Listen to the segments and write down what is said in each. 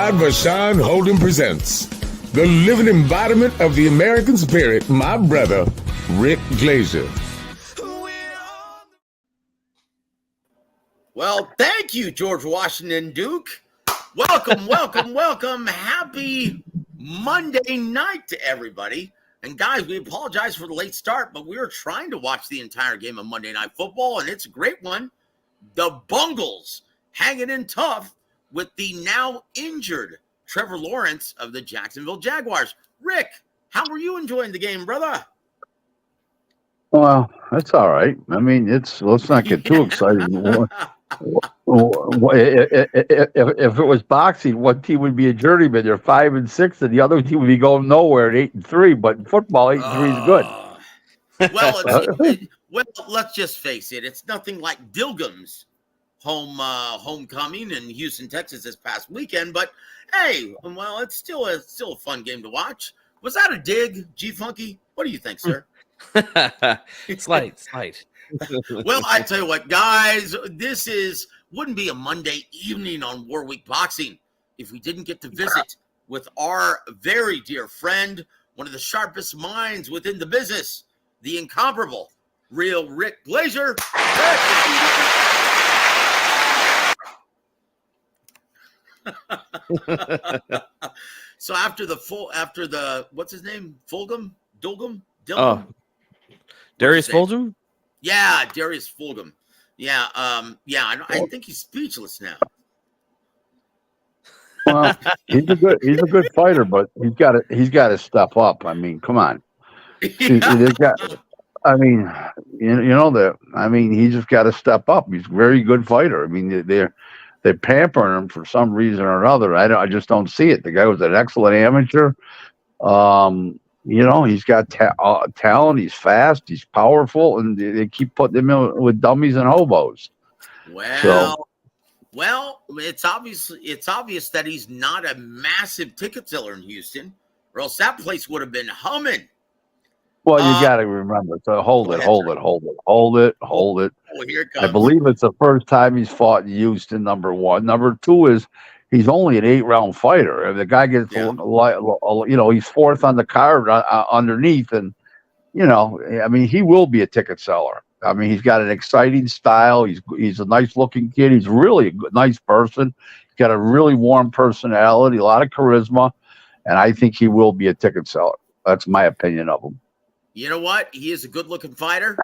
Rod Vashon Holden presents the living embodiment of the American spirit, my brother, Rick Glaser. Well, thank you, George Washington Duke. Welcome, welcome, welcome. Happy Monday night to everybody. And guys, we apologize for the late start, but we were trying to watch the entire game of Monday Night Football, and it's a great one. The Bungles hanging in tough with the now injured Trevor Lawrence of the Jacksonville Jaguars. Rick, how were you enjoying the game, brother? Well, that's all right. I mean, let's not get too excited. If it was boxing, one team would be a journeyman. They're 5-6, and the other team would be going nowhere at 8-3. But in football, 8-3 is good. Well, let's just face it. It's nothing like Dilgum's homecoming in Houston, Texas this past weekend. But hey, well, it's still a fun game to watch. Was that a dig, G Funky? What do you think, sir? Slight. Well, I tell you what, guys, this wouldn't be a Monday evening on War Week Boxing if we didn't get to visit with our very dear friend, one of the sharpest minds within the business, the incomparable, real Rick Glaser. So after the what's his name? Dulgum? Oh, Darius Fulgham? Yeah, Darius Fulgham. Yeah, I think he's speechless now. Well, he's a good fighter, but he's got to step up. I mean, come on. He's just got to step up. He's a very good fighter. I mean, they're pampering him for some reason or another. I just don't see it. The guy was an excellent amateur. He's got talent. He's fast. He's powerful, and they keep putting him in with dummies and hobos. Well, it's obvious that he's not a massive ticket seller in Houston, or else that place would have been humming. Well, you got to remember to hold it. Oh, here it comes. I believe it's the first time he's fought in Houston. Number one. Number two is he's only an 8-round fighter. If the guy gets, he's fourth on the card underneath, and he will be a ticket seller. I mean, he's got an exciting style. He's a nice looking kid. He's really a nice person. He's got a really warm personality, a lot of charisma, and I think he will be a ticket seller. That's my opinion of him. You know what? He is a good-looking fighter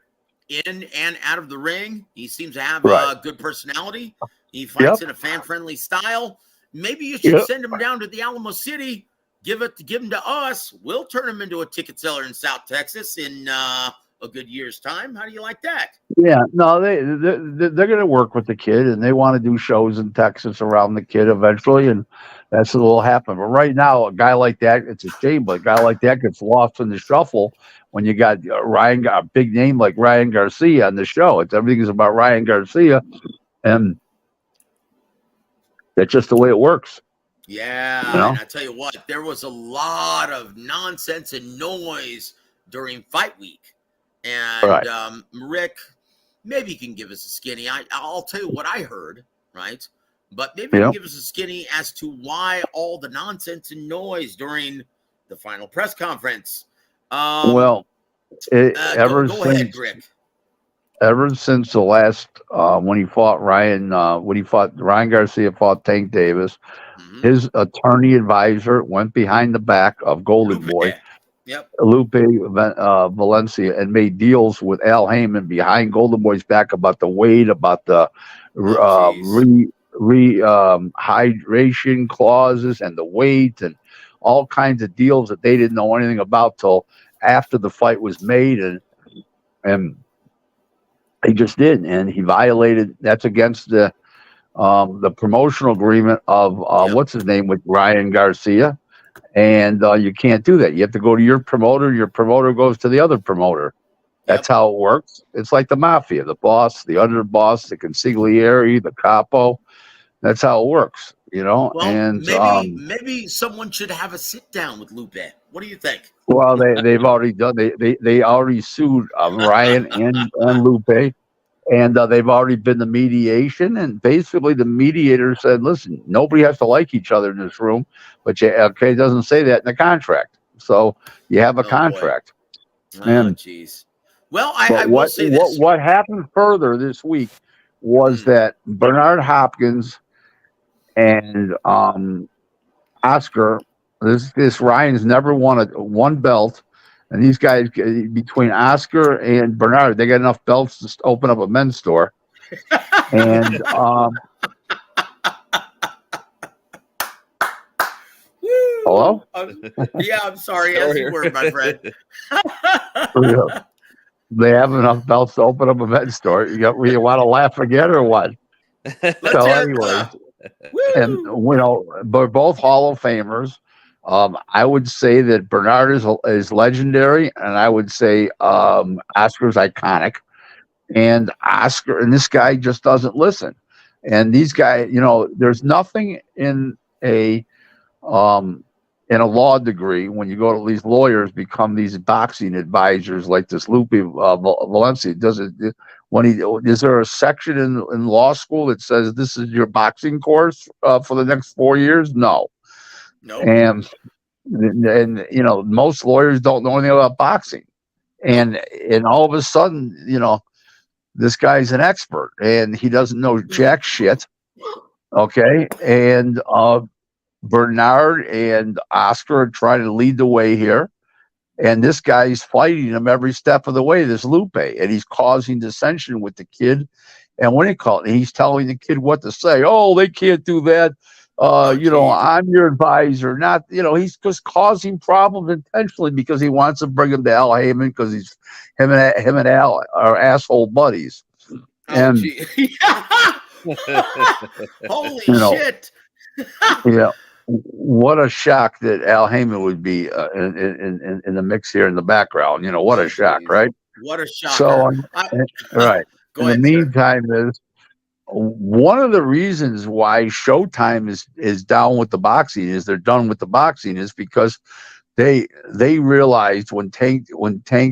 in and out of the ring. He seems to have a good personality. He fights in a fan-friendly style. Maybe you should send him down to the Alamo City. Give him to us. We'll turn him into a ticket seller in South Texas in a good year's time. How do you like that? Yeah, no, they're going to work with the kid, and they want to do shows in Texas around the kid eventually, and that's what will happen. But right now, a guy like that, it's a shame, but a guy like that gets lost in the shuffle when you got a big name like Ryan Garcia on the show. Everything is about Ryan Garcia, and that's just the way it works. Yeah, and I tell you what, there was a lot of nonsense and noise during fight week. And Rick, maybe you can give us a skinny. I'll tell you what I heard, right? But maybe you can give us a skinny as to why all the nonsense and noise during the final press conference. Go ahead, Rick. Ever since the last when Ryan Garcia fought Tank Davis, his attorney advisor went behind the back of Golden Boy, Lupe Valencia, and made deals with Al Heyman behind Golden Boy's back about the weight, about the hydration clauses and the weight and all kinds of deals that they didn't know anything about till after the fight was made, and he just did, and he violated. That's against the promotional agreement of what's his name with Ryan Garcia, and you can't do that. You have to go to your promoter. Your promoter goes to the other promoter. That's how it works. It's like the mafia: the boss, the underboss, the consigliere, the capo. That's how it works, Well, and maybe someone should have a sit down with Lupe. What do you think? Well, they've already done. They already sued Ryan and Lupe. And they've already been the mediation, and basically the mediator said, "Listen, nobody has to like each other in this room, but it doesn't say that in the contract. So you have a Oh boy. contract." Oh And jeez. Well, but I will say this. what happened further this week was Mm, that Bernard Hopkins and Oscar, this Ryan's never won one belt, and these guys between Oscar and Bernard, they got enough belts to open up a men's store. And hello, yeah, I'm sorry. As you were, my friend. they have enough belts to open up a men's store. You want to laugh again or what? Let's So, hear it. anyways, and they're both Hall of Famers. I would say that Bernard is legendary, and I would say Oscar's iconic. And Oscar and this guy just doesn't listen. And these guys, there's nothing um, in a law degree when you go to these lawyers become these boxing advisors like this Lupe Valencia. Is there a section in law school that says this is your boxing course for the next 4 years? No. Nope. And most lawyers don't know anything about boxing. And all of a sudden, this guy's an expert and he doesn't know jack shit. Okay. And Bernard and Oscar are trying to lead the way here. And this guy's fighting him every step of the way, this Lupe, and he's causing dissension with the kid. And when he's telling the kid what to say. Oh, they can't do that. I'm your advisor. Not, he's just causing problems intentionally because he wants to bring him to Al Heyman because him and Al are asshole buddies. And holy shit! Yeah, what a shock that Al Heyman would be in the mix here in the background. What a shock, right? What a shock! So, right. In the meantime, is one of the reasons why Showtime is down with the boxing they're done with the boxing is because they realized when Tank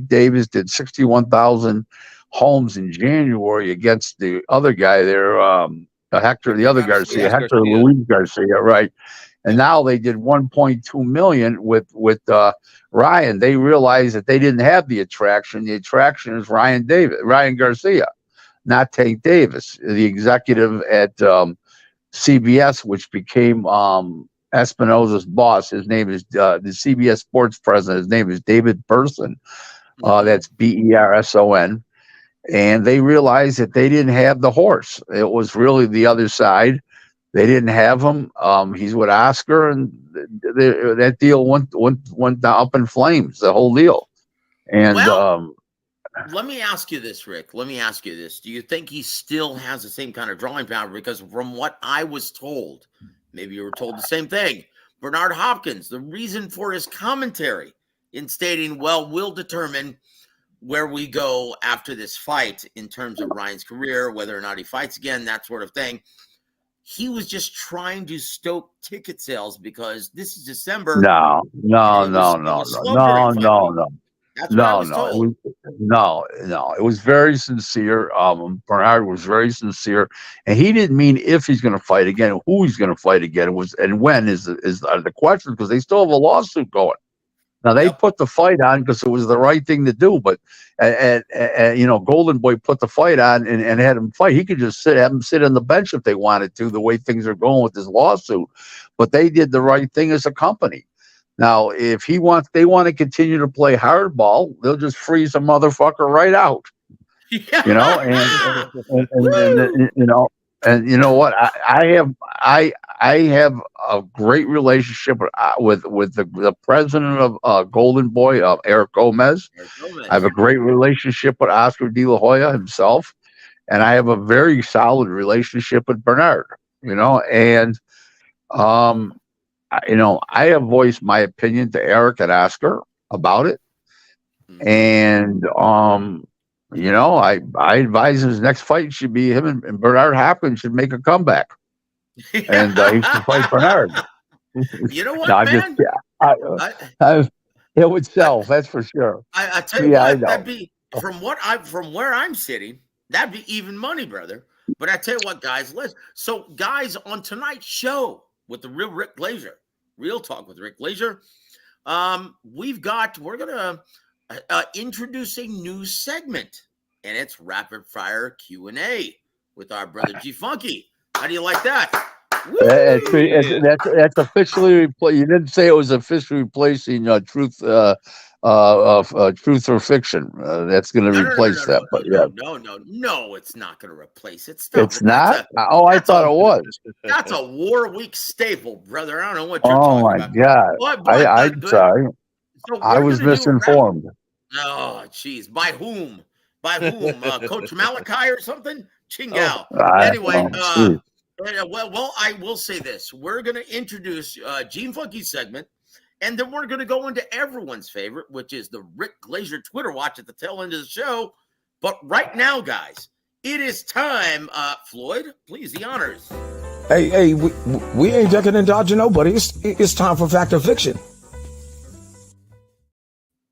Davis did 61,000 homes in January against the other guy there, Hector Luis Garcia, right? And now they did 1.2 million with Ryan. They realized that they didn't have the attraction. The attraction is Ryan Garcia, not Tank Davis, the executive at CBS, which became Espinosa's boss. His name is the CBS Sports president. His name is David Berson. That's Berson. And they realized that they didn't have the horse. It was really the other side. They didn't have him. He's with Oscar, and that deal went up in flames. The whole deal. And let me ask you this, Rick. Let me ask you this: do you think he still has the same kind of drawing power? Because from what I was told, maybe you were told the same thing. Bernard Hopkins, the reason for his commentary in stating, "Well, we'll determine where we go after this fight in terms of Ryan's career, whether or not he fights again, that sort of thing." He was just trying to stoke ticket sales because this is December. No. That's what I was told. It was very sincere. Bernard was very sincere, and he didn't mean if he's going to fight again, who he's going to fight again. It was and when is the question, because they still have a lawsuit going. Now they put the fight on because it was the right thing to do, but and Golden Boy put the fight on and had him fight. He could just have him sit on the bench if they wanted to, the way things are going with this lawsuit. But they did the right thing as a company. Now, if they want to continue to play hardball, they'll just freeze a motherfucker right out. Yeah. And you know what? I have a great relationship with the president of Golden Boy, Eric Gomez. I have a great relationship with Oscar De La Hoya himself, and I have a very solid relationship with Bernard. And I have voiced my opinion to Eric and Oscar about it, and I advise his next fight should be him and Bernard Hopkins should make a comeback. And he should fight Bernard. You know what, man? It would sell, that's for sure. I tell you what, that'd be from where I'm sitting. That'd be even money, brother. But I tell you what, guys, guys, on tonight's show with the real Rick Glaser, Real Talk with Rick Glaser, we're gonna introduce a new segment, and it's rapid fire Q&A with our brother G Funky. How do you like that? That's officially you didn't say it was officially replacing Truth Truth or Fiction. That's going to replace that. But no, it's not going to replace it. Stop it's not. I thought it was. That's a War Week staple, brother. I don't know what you're talking about. Oh my God! I'm sorry. So I was misinformed. Oh, jeez. By whom? Coach Malachi or something? Chingao. Anyway, well, I will say this. We're going to introduce Gene Funky's segment, and then we're going to go into everyone's favorite, which is the Rick Glaser Twitter watch at the tail end of the show. But right now, guys, it is time. Floyd, please, the honors. Hey, we ain't ducking and dodging nobody. It's time for Fact or Fiction.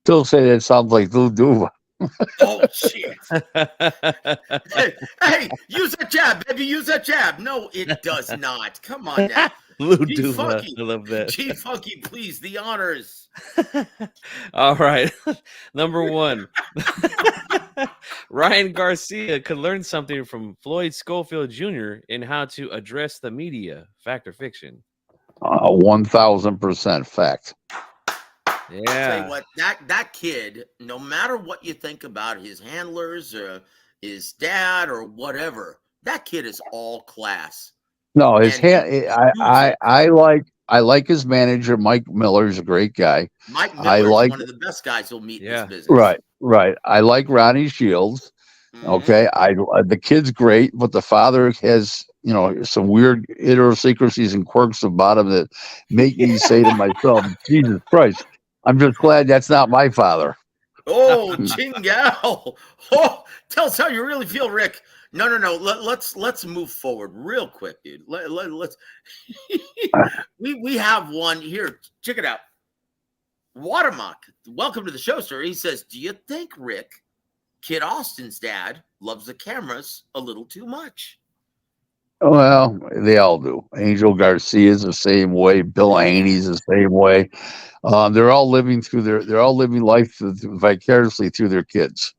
Still say that sounds like Lou Duva. Oh, shit. hey, use that jab, baby. Use that jab. No, it does not. Come on now. Lou Duva. I love that. G Funky, please, the honors. All right. Number one. Ryan Garcia could learn something from Floyd Schofield Jr. in how to address the media. Fact or fiction? 1,000% fact. Yeah. I'll tell you what, that kid, no matter what you think about his handlers or his dad or whatever, that kid is all class. No, I like his manager, Mike Miller's a great guy. Mike Miller's one of the best guys you'll meet in this business. Right. I like Ronnie Shields. Mm-hmm. Okay. The kid's great, but the father has, some weird idiosyncrasies and quirks about him that make me say to myself, Jesus Christ, I'm just glad that's not my father. Oh, Chingao. Oh, tell us how you really feel, Rick. No. Let's move forward real quick, dude. Let's. we have one here. Check it out. W.A.W, welcome to the show, sir. He says, "Do you think Rick, Kid Austin's dad, loves the cameras a little too much?" Well, they all do. Angel Garcia's the same way. Bill Haney's the same way. They're all living life vicariously through their kids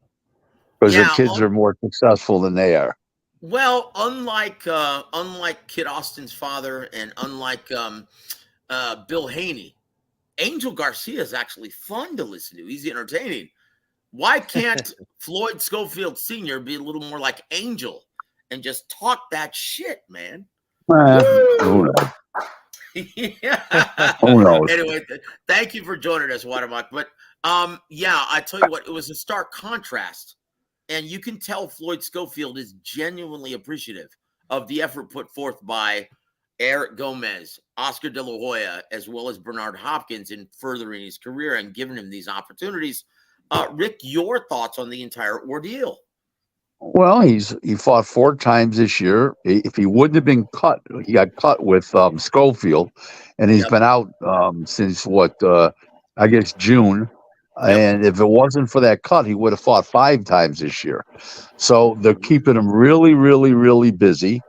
because their kids are more successful than they are. Well, unlike Kid Austin's father and unlike Bill Haney, Angel Garcia is actually fun to listen to. He's entertaining. Why can't Floyd Schofield Sr. be a little more like Angel and just talk that shit, man? Who knows? Yeah. Who knows? Anyway, thank you for joining us, W.A.W. But I tell you what, it was a stark contrast. And you can tell Floyd Schofield is genuinely appreciative of the effort put forth by Eric Gomez, Oscar De La Hoya, as well as Bernard Hopkins in furthering his career and giving him these opportunities. Rick, your thoughts on the entire ordeal? Well, he fought 4 times this year. If he wouldn't have been cut, he got cut with Schofield, and he's been out since I guess June. Yep. And if it wasn't for that cut, he would have fought 5 times this year. So they're keeping him really, really, really busy.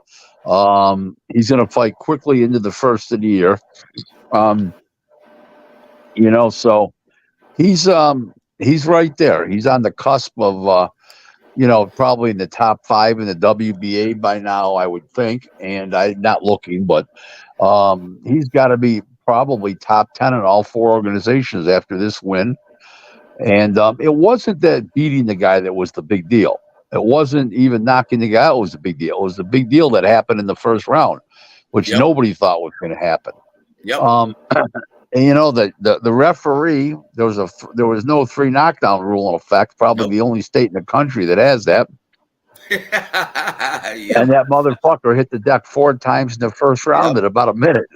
He's going to fight quickly into the first of the year. So he's right there. He's on the cusp of, probably in the top 5 in the WBA by now, I would think. And I'm not looking, but he's got to be probably top 10 in all 4 organizations after this win. And it wasn't that beating the guy that was the big deal. It wasn't even knocking the guy out was the big deal. It was the big deal that happened in the first round, which nobody thought was going to happen. Yep. And the referee, there was no 3 knockdown rule in effect. Probably the only state in the country that has that. And that motherfucker hit the deck 4 times in the first round in about a minute.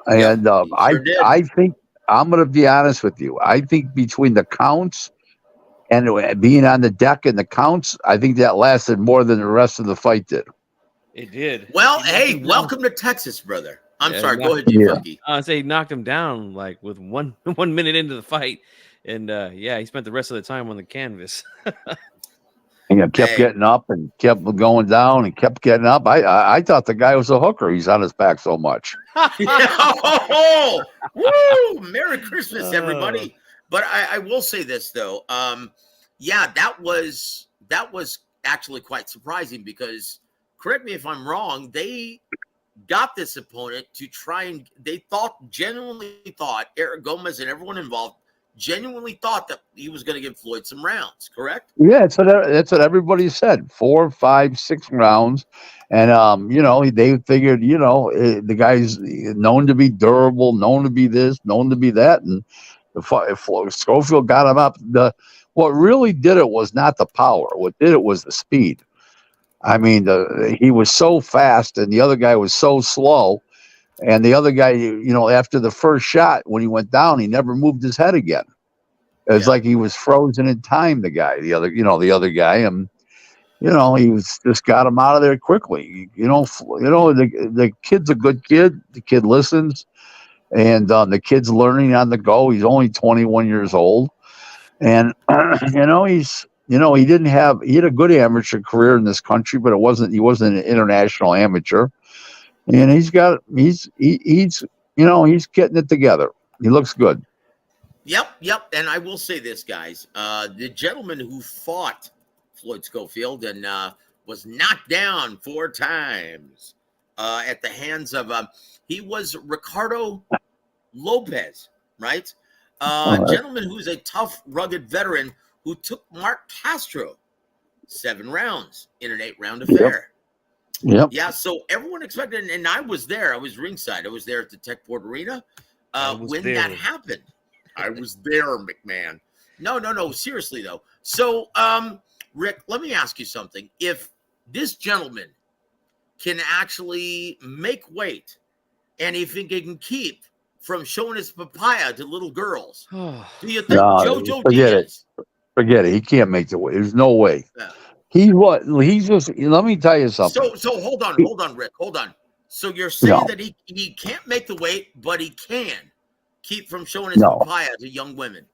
And I think. I'm going to be honest with you. I think between the counts and being on the deck and the counts, I think that lasted more than the rest of the fight did. It did. Well, hey, welcome to Texas, brother. I'm sorry. Go ahead, G Funky. I say he knocked him down like with 1 minute into the fight, and he spent the rest of the time on the canvas. kept Hey. getting up and kept going down and kept getting up. I thought the guy was a hooker. He's on his back so much. Oh, woo! Merry Christmas, Uh, everybody. But I will say this though. Yeah, that was actually quite surprising because correct me if I'm wrong, they got this opponent to try and they genuinely thought Eric Gomez and everyone involved genuinely thought that he was going to give Floyd some rounds, correct? Yeah, that's what everybody said. 4, 5, 6 rounds, and they figured the guy's known to be durable, known to be this, known to be that, and if Schofield got him up. What really did it was not the power. What did it was the speed. I mean, he was so fast, and the other guy was so slow. And the other guy, after the first shot, when he went down, he never moved his head again. It's Yeah. like he was frozen in time. The guy, the other guy, and he was just got him out of there quickly. The kid's a good kid. The kid listens, and the kid's learning on the go. He's only 21 years old, and he had a good amateur career in this country, but he wasn't an international amateur. And he's getting it together. He looks good. Yep. And I will say this, guys. The gentleman who fought Floyd Schofield and was knocked down 4 times at the hands of he was Ricardo Lopez, right? Gentleman who's a tough, rugged veteran who took Mark Castro 7 rounds in an 8-round affair. Yep. Yeah, so everyone expected, and I was there. I was ringside. I was there at the Techport Arena when that happened. I was there, McMahon. No. Seriously, though. So, Rick, let me ask you something. If this gentleman can actually make weight and if he can keep from showing his papaya to little girls, do you think JoJo Diaz? Forget it. He can't make the weight. There's no way. Yeah. He's just, let me tell you something. So hold on, Rick. Hold on. So you're saying that he can't make the weight, but he can keep from showing his papaya to young women.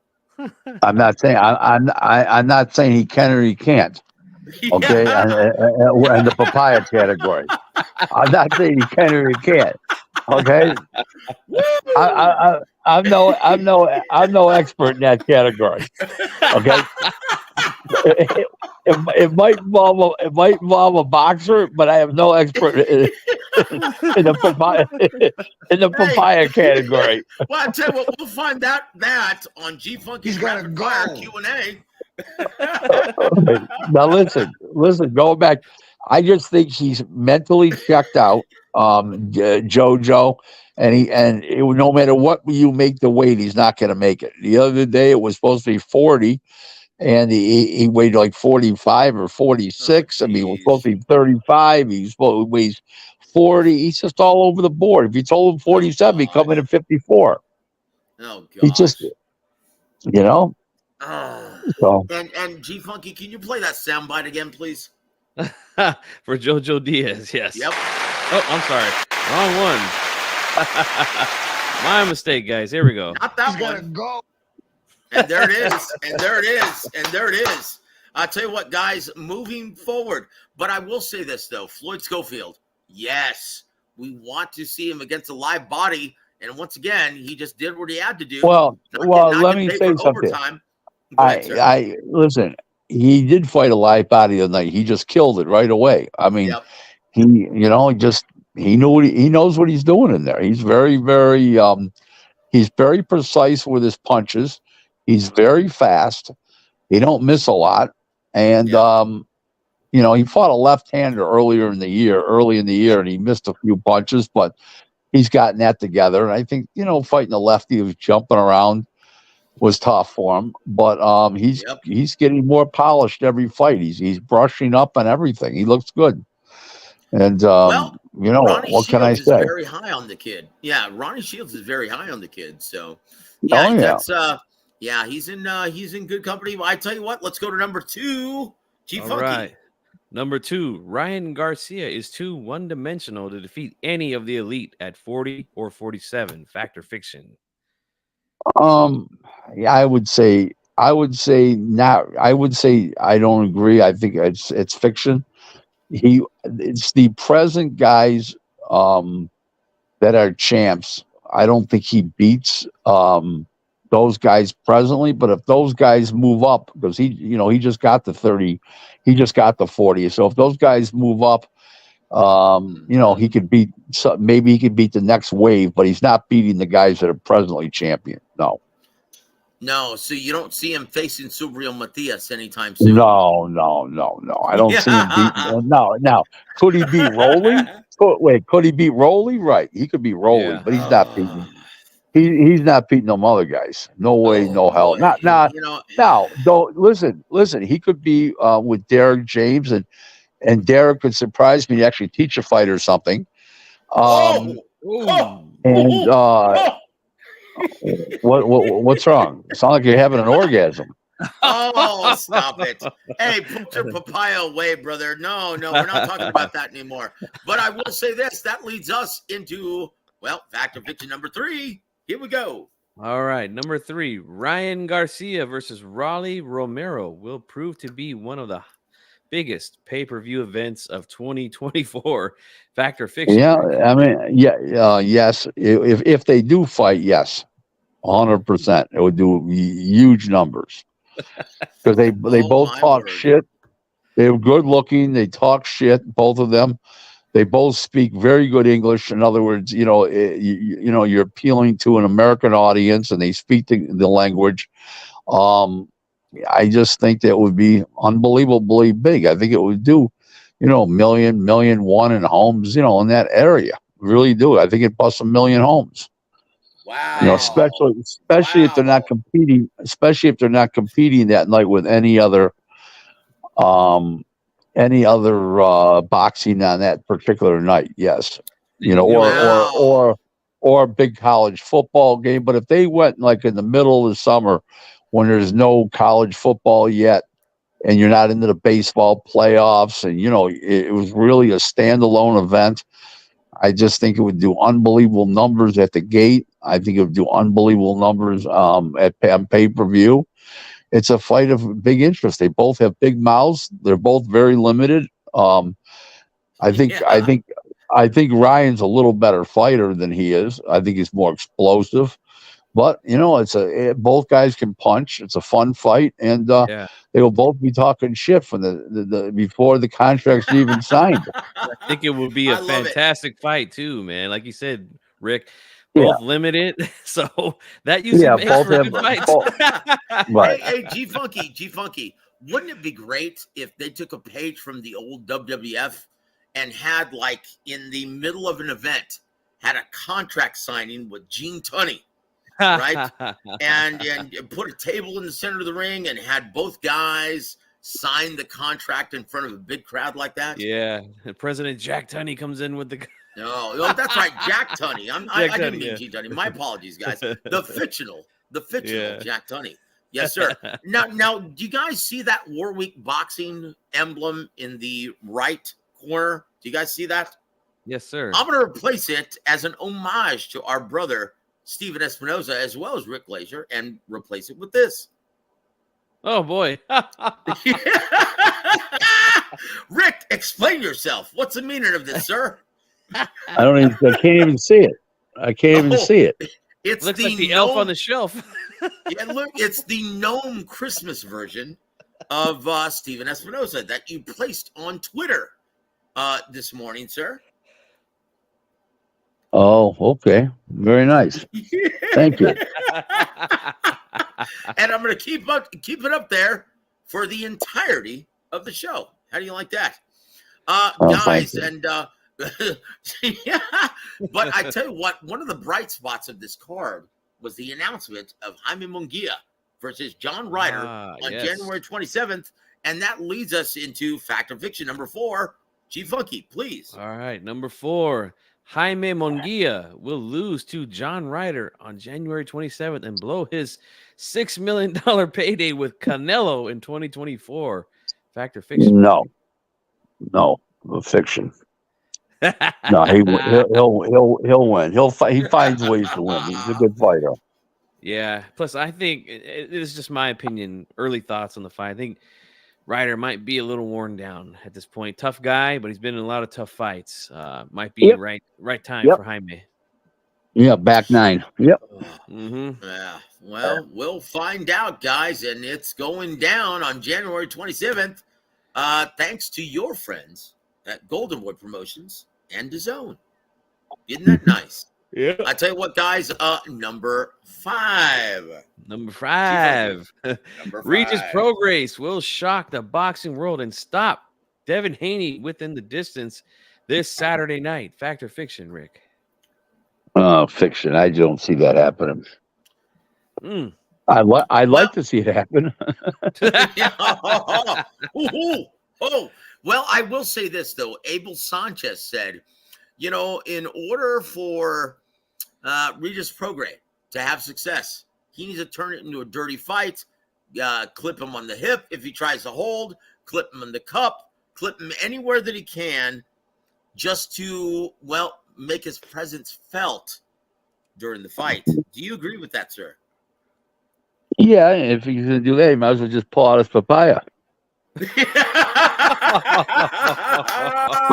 I'm not saying I'm not saying he can or he can't. Okay, Yeah. and the papaya category. I'm not saying he can or he can't. Okay, I'm no expert in that category. Okay, it might involve a boxer, but I have no expert in the papaya category. Well, I tell you what, we'll find that on G Funky's Rapid Fire Q&A. Now listen. Going back, I just think he's mentally checked out, JoJo, and no matter what you make the weight, he's not going to make it. The other day it was supposed to be 40. And he weighed like 45 or 46. I mean, he was supposed to be 35. Weighs 40. He's just all over the board. If you told him 47, he'd come in at 54. Oh, gosh. He just, So. And G Funky, can you play that soundbite again, please? For JoJo Diaz, yes. Yep. Oh, I'm sorry. Wrong one. My mistake, guys. Here we go. Not that one. Go. And there it is. I'll tell you what, guys, moving forward. But I will say this, though. Floyd Schofield, yes, we want to see him against a live body. And once again, he just did what he had to do. Well, let me say something. I listen, he did fight a live body tonight. He just killed it right away. I mean, he knows what he's doing in there. He's very, very, he's very precise with his punches. He's very fast. He don't miss a lot. And, he fought a left-hander early in the year, and he missed a few punches, but he's gotten that together. And I think, fighting a lefty who's jumping around was tough for him. But he's getting more polished every fight. He's brushing up on everything. He looks good. And, Ronnie what Shields can I say? is very high on the kid. Yeah, Ronnie Shields is very high on the kid. So, that's he's in good company. I tell you what, let's go to number 2. G Funky. All right. Number 2, Ryan Garcia is too one-dimensional to defeat any of the elite at 40 or 47. Fact or fiction? I would say I would say not. I would say I don't agree. I think it's fiction. It's the present guys that are champs. I don't think he beats those guys presently. But if those guys move up, because he just got the 30, he just got the 40. So if those guys move up, he could beat. Maybe he could beat the next wave, but he's not beating the guys that are presently champion. No. No, so you don't see him facing Subriel Matias anytime soon. No. I don't see him beating. No. Now, could he beat Rolly? Could he beat Rolly? Right, he could beat Rolly, Yeah. but he's not beating. He's not beating them other guys. No way, no hell. Boy. Not now. Don't listen. He could be with Derek James, and Derek could surprise me to actually teach a fight or something. And what's wrong? It sounds like you're having an orgasm. Oh, stop it. Hey, put your papaya away, brother. No, we're not talking about that anymore. But I will say this, that leads us into, fact or fiction number 3. Here we go. All right, number 3, Ryan Garcia versus Raleigh Romero will prove to be one of the biggest pay-per-view events of 2024. Fact or fiction? Yeah, I mean, yes. If they do fight, yes, 100%. It would do huge numbers because they both talk shit. They're good looking. They talk shit. Both of them. They both speak very good English. In other words, you're appealing to an American audience, and they speak the language. I just think that would be unbelievably big. I think it would do, million one in homes, in that area. Really do. I think it busts 1 million homes. Wow. Especially if they're not competing. Especially if they're not competing that night with any other boxing on that particular night. Yes, or a big college football game. But if they went like in the middle of the summer, when there's no college football yet, and you're not into the baseball playoffs, and it was really a standalone event, I just think it would do unbelievable numbers at the gate. I think it would do unbelievable numbers on pay-per-view. It's a fight of big interest. They both have big mouths. They're both very limited. I think Ryan's a little better fighter than he is. I think he's more explosive. But both guys can punch. It's a fun fight, and they will both be talking shit from the before the contract's even signed. I think it would be a fantastic fight too, man. Like you said, Rick, both limited, so that usually makes for good fights. Right. Hey, G Funky, wouldn't it be great if they took a page from the old WWF and had, like, in the middle of an event, had a contract signing with Gene Tunney? Right, and put a table in the center of the ring and had both guys sign the contract in front of a big crowd like that. Yeah, and President Jack Tunney comes in with the. No, that's right, Jack Tunney. I didn't mean Gene Tunney. My apologies, guys. The fictional Jack Tunney. Yes, sir. Now, do you guys see that Warwick boxing emblem in the right corner? Do you guys see that? Yes, sir. I'm going to replace it as an homage to our brother Steven Espinoza, as well as Rick Glaser, and replace it with this. Oh, boy. Rick, explain yourself. What's the meaning of this, sir? I can't even see it. I can't even see it. It looks like the elf on the shelf. Yeah, look, it's the gnome Christmas version of Steven Espinoza that you placed on Twitter this morning, sir. Oh, okay. Very nice. Thank you. And I'm going to keep it up there for the entirety of the show. How do you like that? Guys, and yeah, but I tell you what, one of the bright spots of this card was the announcement of Jaime Munguia versus John Ryder on January 27th. And that leads us into fact or fiction number 4. G Funky, please. All right, number 4. Jaime Munguia will lose to John Ryder on January 27th and blow his $6 million payday with Canelo in 2024. Fact or fiction? No, fiction. No, he'll win. He finds ways to win. He's a good fighter. Yeah. Plus, I think it is just my opinion. Early thoughts on the fight. I think Ryder might be a little worn down at this point. Tough guy, but he's been in a lot of tough fights. Might be Yep. right time Yep. for Jaime. Yeah, back 9. Yep. Yeah. Well, we'll find out, guys, and it's going down on January 27th. Thanks to your friends at Golden Boy Promotions and DAZN. Isn't that nice? Yeah. I tell you what, guys. Number 5. Number 5. Number 5. Regis Prograis will shock the boxing world and stop Devin Haney within the distance this Saturday night. Fact or fiction, Rick? Fiction. I don't see that happening. I'd like to see it happen. Well, I will say this, though. Abel Sanchez said, in order for Regis Prograis to have success, he needs to turn it into a dirty fight, clip him on the hip if he tries to hold, clip him in the cup, clip him anywhere that he can, just to, make his presence felt during the fight. Do you agree with that, sir? Yeah, if he's going to do that, he might as well just pull out his papaya.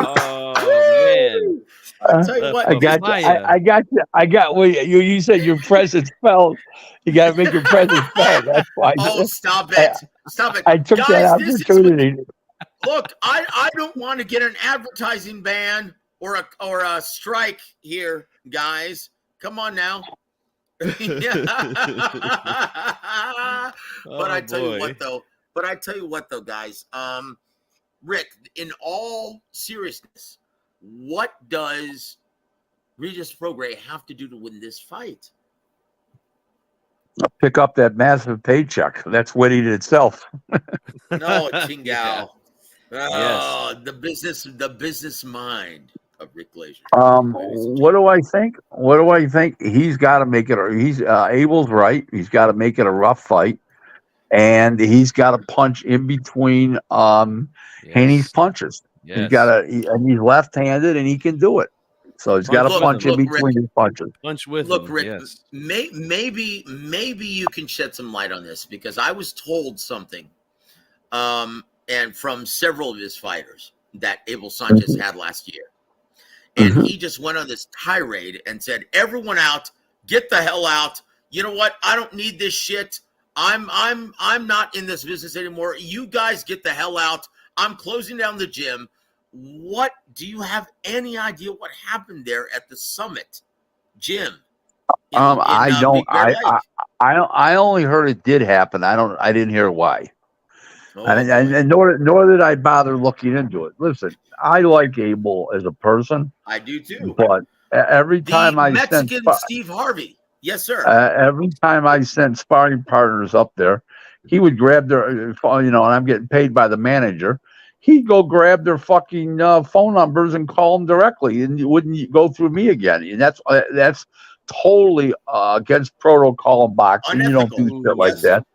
Oh, man. I'll tell you what. I got what you said. Your presence felt. You got to make your presence felt. That's why. Oh, stop it! Stop it! I took Guys, that opportunity. Look, I don't want to get an advertising ban or a strike here, guys. Come on now. But I tell you what though, guys. Rick, in all seriousness, what does Regis Prograis have to do to win this fight? Pick up that massive paycheck. That's winning itself. No, Chingao. Yes. The business mind of Rick Glaser. What do I think? He's got to make it. He's Abel's right. He's got to make it a rough fight, and he's got to punch in between Haney's punches. Yes. And he's left-handed, and he can do it. So he's got to punch in between his punches. Punch with Look, him. Rick, Yes. maybe you can shed some light on this, because I was told something, and from several of his fighters that Abel Sanchez had last year. And he just went on this tirade and said, "Everyone out, get the hell out. You know what? I don't need this shit. I'm not in this business anymore. You guys get the hell out. I'm closing down the gym." What do you have any idea what happened there at the Summit gym? I don't. I only heard it did happen. I didn't hear why. And nor did I bother looking into it. Listen, I like Abel as a person. I do too. But every time I Mexican Steve Harvey, yes sir. Every time I sent sparring partners up there, he would grab their, and I'm getting paid by the manager. He'd go grab their fucking phone numbers and call them directly, and it wouldn't go through me again. And that's totally against protocol in boxing. Unethical. You don't do shit like that.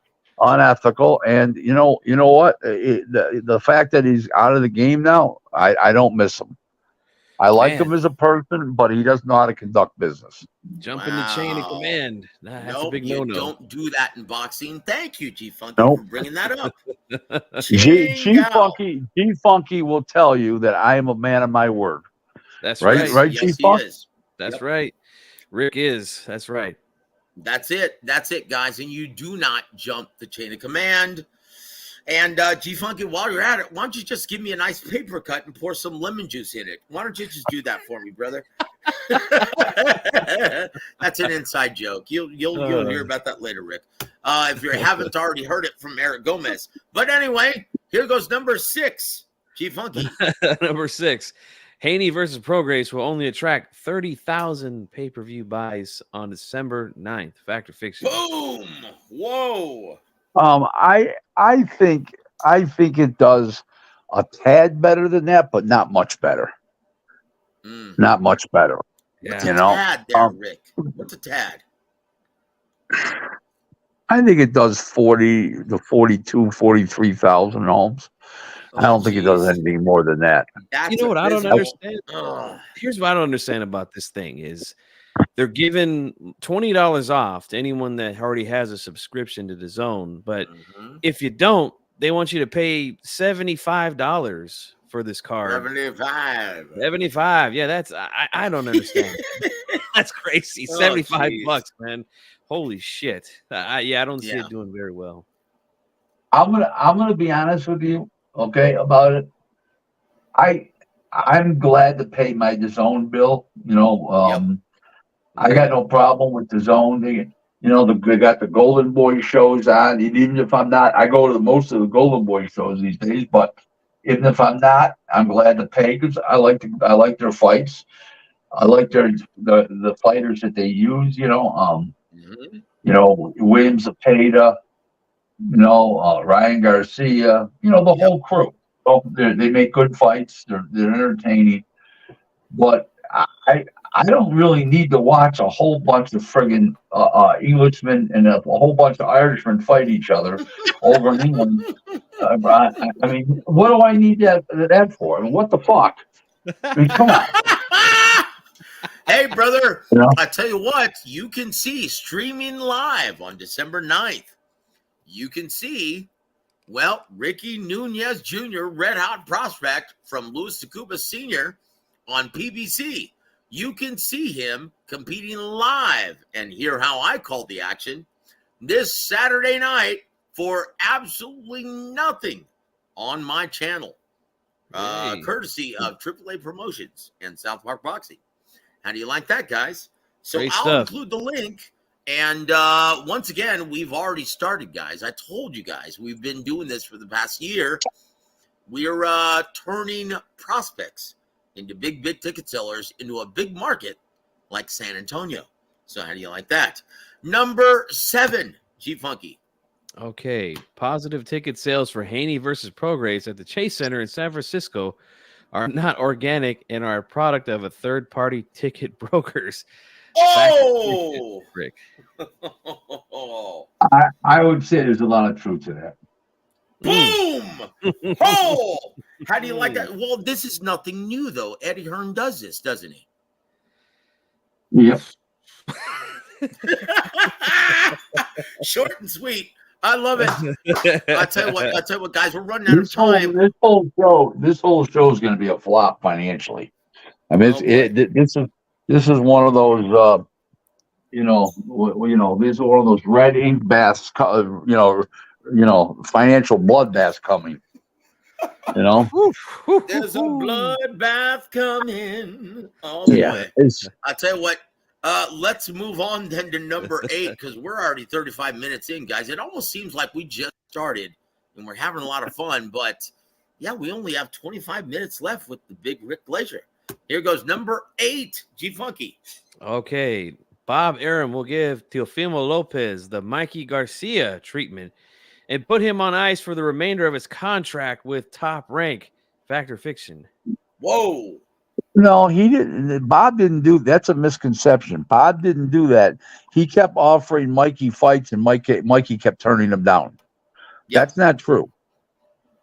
Unethical. And you know what? The fact that he's out of the game now, I don't miss him. I like him as a person, but he doesn't know how to conduct business. Jump in the chain of command. That's a big no-no. Don't do that in boxing. Thank you, G Funky, for bringing that up. G Funky will tell you that I am a man of my word. That's right. Right, yes, G Funk? That's right. Rick is. That's right. That's it, guys. And you do not jump the chain of command. And G Funky, while you're at it, why don't you just give me a nice paper cut and pour some lemon juice in it? Why don't you just do that for me, brother? That's an inside joke. You'll hear about that later, Rick. If you haven't already heard it from Eric Gomez. But anyway, here goes number 6. G Funky. Number 6. Haney versus Prograis will only attract 30,000 pay-per-view buys on December 9th. Fact or fiction? Boom! Whoa! I think it does a tad better than that, but not much better. Not much better. What's a tad there, Rick? What's a tad? I think it does 40 to 42, 43,000 homes. I don't think it does anything more than that. You know what I don't understand? Here's what I don't understand about this thing is they're giving $20 off to anyone that already has a subscription to the Zone. But if you don't, they want you to pay $75 for this card. 75. Yeah, that's I don't understand. That's crazy. $75, man. Holy shit. I don't see it doing very well. I'm gonna be honest with you, okay, about it. I'm glad to pay my DAZN bill. I got no problem with DAZN. They got the Golden Boy shows on. And even if I'm not, I go to most of the Golden Boy shows these days. But even if I'm not, I'm glad to pay because I like their fights. I like the fighters that they use. William Zepeda. Ryan Garcia. The whole crew. So they make good fights. They're entertaining. But I don't really need to watch a whole bunch of friggin' Englishmen and a whole bunch of Irishmen fight each other over in England. I mean, what do I need that for? I mean, what the fuck? I mean, come on. Hey, brother, I tell you what, you can see streaming live on December 9th. You can see, Ricky Nunez Jr., red hot prospect from Louis Tacuba Sr. on PBC. You can see him competing live and hear how I call the action this Saturday night for absolutely nothing on my channel, courtesy of AAA Promotions and South Park Boxing. How do you like that, guys? So I'll include the link. And once again, we've already started, guys. I told you guys, we've been doing this for the past year. We're turning prospects into big ticket sellers into a big market like San Antonio. So how do you like that? Number 7, G-Funky. Okay. Positive ticket sales for Haney versus Prograis at the Chase Center in San Francisco are not organic and are a product of a third-party ticket brokers. Oh! Rick. I would say there's a lot of truth to that. Boom! Oh! How do you like that? Well, this is nothing new, though. Eddie Hearn does this, doesn't he? Yep. Short and sweet. I love it. I tell you what, guys, we're running out of time. This whole show is going to be a flop financially. I mean, this is one of those, these are one of those red ink baths, financial bloodbaths coming. There's a bloodbath coming. Oh boy! I tell you what. Let's move on then to number 8 because we're already 35 minutes in, guys. It almost seems like we just started and we're having a lot of fun, but we only have 25 minutes left with the big Rick Glaser. Here goes number 8, G-Funky. Okay. Bob Arum will give Teofimo Lopez the Mikey Garcia treatment and put him on ice for the remainder of his contract with Top Rank. Fact or fiction? Whoa. No, he didn't. Bob didn't do. That's a misconception. Bob didn't do that. He kept offering Mikey fights, and Mikey kept turning them down. Yep. That's not true.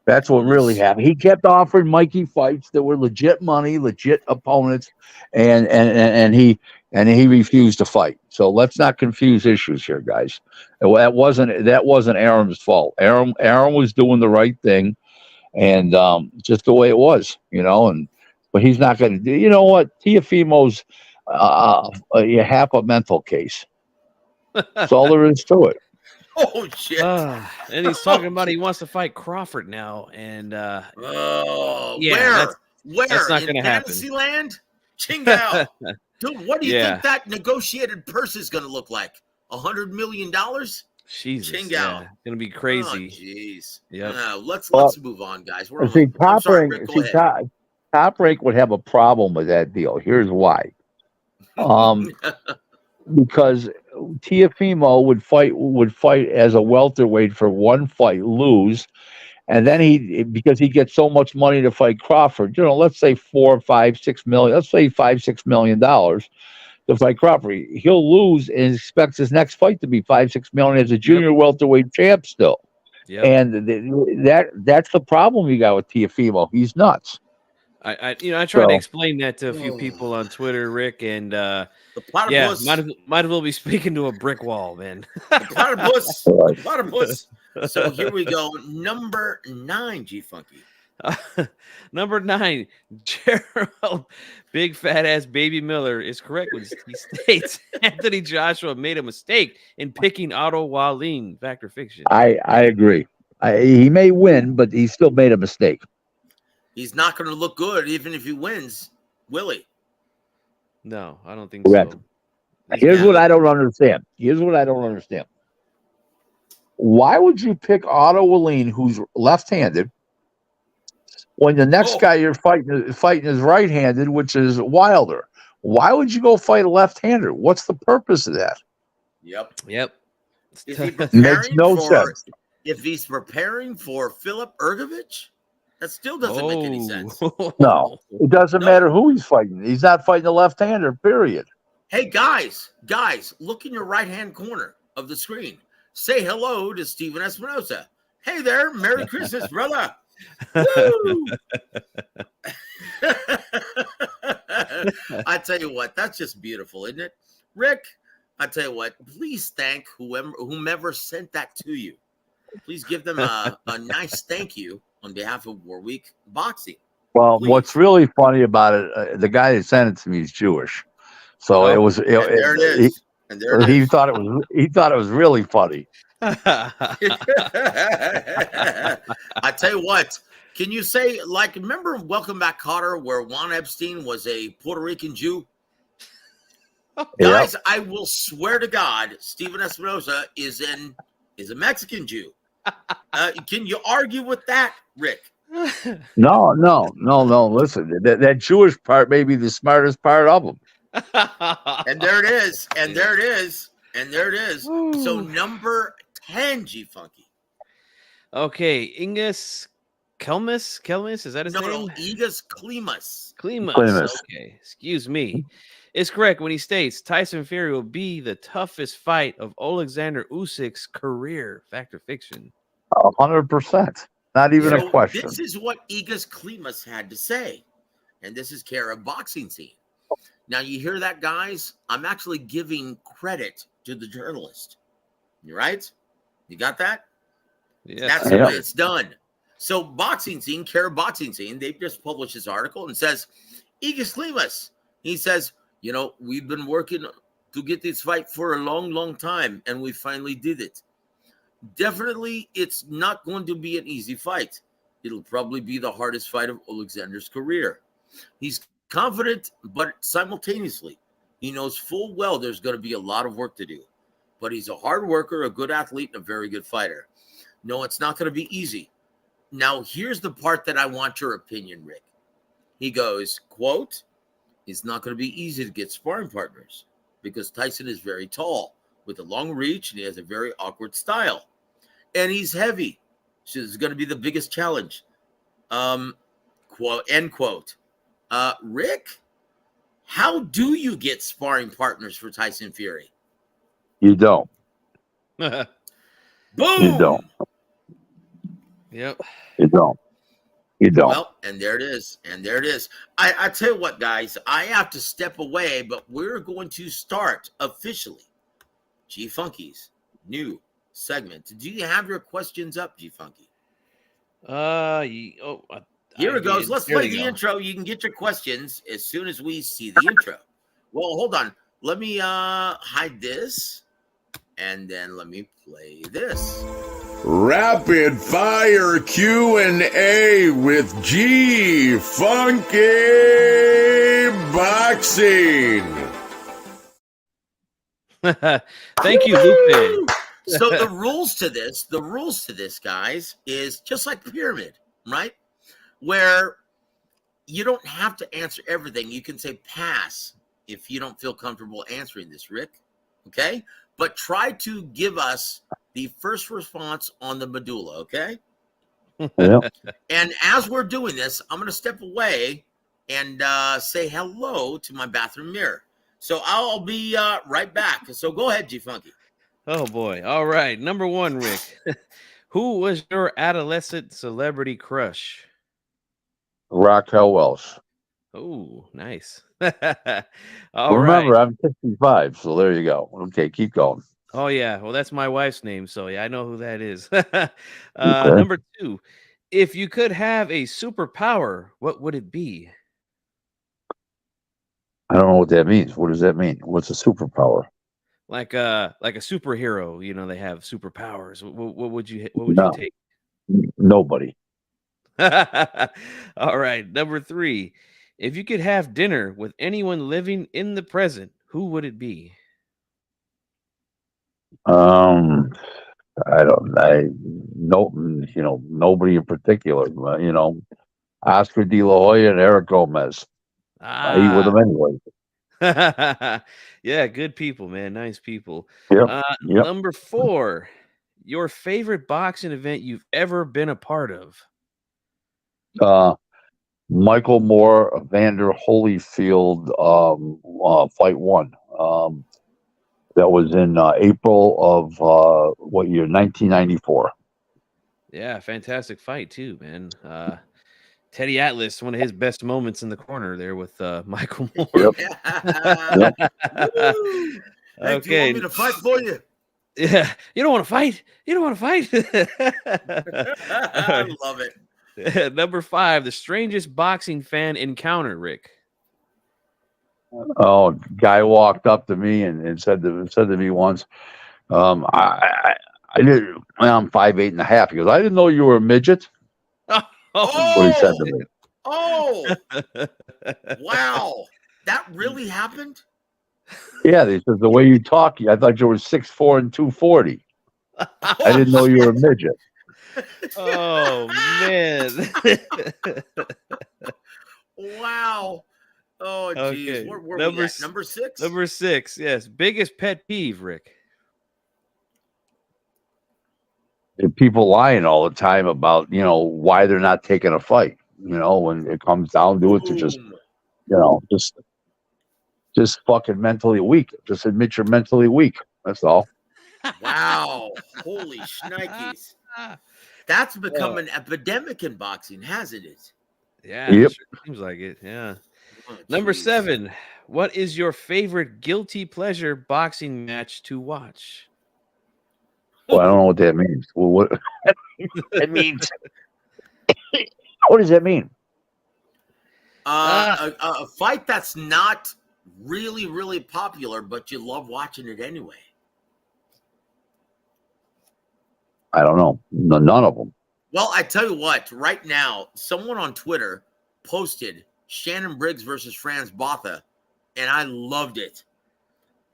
That's what really happened. He kept offering Mikey fights that were legit money, legit opponents, and he refused to fight. So let's not confuse issues here, guys. That wasn't Arum's fault. Arum was doing the right thing, and just the way it was, But he's not going to do. You know what? Teofimo's half a mental case. That's all there is to it. Oh shit! And he's talking about he wants to fight Crawford now, and where? That's not going to happen. Fantasyland, Chingao. Dude, what do you think that negotiated purse is going to look like? $100 million? Jesus, Chingao. Going to be crazy. Oh, jeez. Yeah. Let's move on, guys. Top Rank would have a problem with that deal. Here's why. Because Teofimo would fight as a welterweight for one fight, lose, and then because he gets so much money to fight Crawford, let's say $4, $5, $6 million. Let's say $5-6 million to fight Crawford. He'll lose and expects his next fight to be $5-6 million as a junior welterweight champ still. Yep. And that's the problem you got with Teofimo. He's nuts. I tried to So explain that to a few people on Twitter, Rick, and The yeah, platypus. might as well be speaking to a brick wall, man. The platypus. uh, The platypus. So here we go. Number 9, G Funky. Number 9, Gerald Big Fat Ass Baby Miller is correct when he states Anthony Joshua made a mistake in picking Otto Wallin. Fact or fiction? I agree. He may win, but he still made a mistake. He's not going to look good even if he wins, will he? No, I don't think Correct. so. Here's what I don't understand. Why would you pick Otto Wallin, who's left-handed, when the next guy you're fighting is right-handed, which is Wilder? Why would you go fight a left-hander? What's the purpose of that? Yep. Is he Makes preparing no for? sense. If he's preparing for Philip Ergovich, that still doesn't make any sense. No, it doesn't matter who he's fighting. He's not fighting a left-hander, period. Hey, guys, look in your right-hand corner of the screen. Say hello to Steven Espinosa. Hey there, Merry Christmas, brother. Woo! I tell you what, that's just beautiful, isn't it? Rick, I tell you what, please thank whomever sent that to you. Please give them a nice thank you on behalf of Warweek Boxing. Well, Please. what's really funny about it, the guy that sent it to me is Jewish, so it was. There it is. And there it He is. thought it was really funny. I tell you what, can you say, like, remember Welcome Back, Kotter, where Juan Epstein was a Puerto Rican Jew? Guys, I will swear to God, Steven Espinosa is a Mexican Jew. Can you argue with that, Rick? No. Listen, that Jewish part may be the smartest part of them. And there it is. And there it is. So number 10, G Funky. Okay, Ingus Kelmis, is that his name? No, Igas Klimas. Klimas. Okay, excuse me. Is correct when he states Tyson Fury will be the toughest fight of Alexander Usyk's career. Fact or fiction? 100%. Not even a question. This is what Igas Klimas had to say. And this is care of Boxing Scene. Now, you hear that, guys? I'm actually giving credit to the journalist. You right? You got that? Yes. That's the way it's done. So, Boxing Scene, care of Boxing Scene, they've just published this article and says, Igas Klimas, he says, we've been working to get this fight for a long, long time, and we finally did it. Definitely, it's not going to be an easy fight. It'll probably be the hardest fight of Alexander's career. He's confident, but simultaneously, he knows full well there's going to be a lot of work to do. But he's a hard worker, a good athlete, and a very good fighter. No, it's not going to be easy. Now, here's the part that I want your opinion, Rick. He goes, quote, it's not going to be easy to get sparring partners because Tyson is very tall with a long reach and he has a very awkward style. And he's heavy. So this is going to be the biggest challenge. Quote, end quote. Rick, how do you get sparring partners for Tyson Fury? You don't. Boom! You don't. Yep. You don't. Well, and there it is. I tell you what, guys, I have to step away, but we're going to start officially G Funky's new segment. Do you have your questions up, G Funky? Here it goes. Let's play the intro. You can get your questions as soon as we see the intro. Well, hold on. Let me hide this, and then let me play this. Rapid fire Q&A with G Funky Boxing. Thank you, Lupe. So the rules to this, guys, is just like Pyramid, right? Where you don't have to answer everything. You can say pass if you don't feel comfortable answering this, Rick. Okay? But try to give us the first response on the medulla, okay? Yeah. And as we're doing this, I'm going to step away and say hello to my bathroom mirror. So I'll be right back. So go ahead, G Funky. Oh, boy. All right. Number 1, Rick. Who was your adolescent celebrity crush? Raquel Welch. Oh, nice. All Remember, right. I'm 65, so there you go. Okay, keep going. Oh yeah. Well, that's my wife's name, so yeah, I know who that is. Okay. Number 2. If you could have a superpower, what would it be? I don't know what that means. What does that mean? What's a superpower? Like a superhero, they have superpowers. What would you No, take? nobody. All right, number 3. If you could have dinner with anyone living in the present, who would it be? Um, I no, nobody in particular. Oscar De La Hoya and Eric Gomez. I eat with Ah, them anyway. yeah, good people, man. Nice people. Yep, yep. Number 4. Your favorite boxing event you've ever been a part of? Michael Moore, Vander Holyfield, fight one. That was in April of what year? 1994. Yeah, fantastic fight too, man. Teddy Atlas, one of his best moments in the corner there with Michael Moore. Yep, yep. Woo! Hey, do you want Okay. me to fight for you? Yeah. You don't want to fight? You don't want to fight? All I right. love it. Number 5, the strangest boxing fan encounter, Rick. Oh, guy walked up to me and said to me once, I did. Well, I'm 5'8.5". He goes, I didn't know you were a midget. Oh, What he said to Oh, me. oh, wow. That really happened? Yeah, he says the way you talk, I thought you were 6'4" and 240. I didn't know you were a midget. oh man. Wow. Oh, geez. Okay. Where were Number we at? s- Number 6? Number 6, yes. Biggest pet peeve, Rick. And people lying all the time about why they're not taking a fight. When it comes down to it, to just Boom. just fucking mentally weak. Just admit you're mentally weak. That's all. Wow. Holy shnikes. That's become an epidemic in boxing, hasn't it? Yeah, Yep. sure seems like it. Yeah. Oh, Number geez. 7. What is your favorite guilty pleasure boxing match to watch? Well, I don't know what that means. Well, what it means? What does that mean? A fight that's not really, really popular, but you love watching it anyway. I don't know. None of them. Well, I tell you what, right now, someone on Twitter posted Shannon Briggs versus Franz Botha, and I loved it.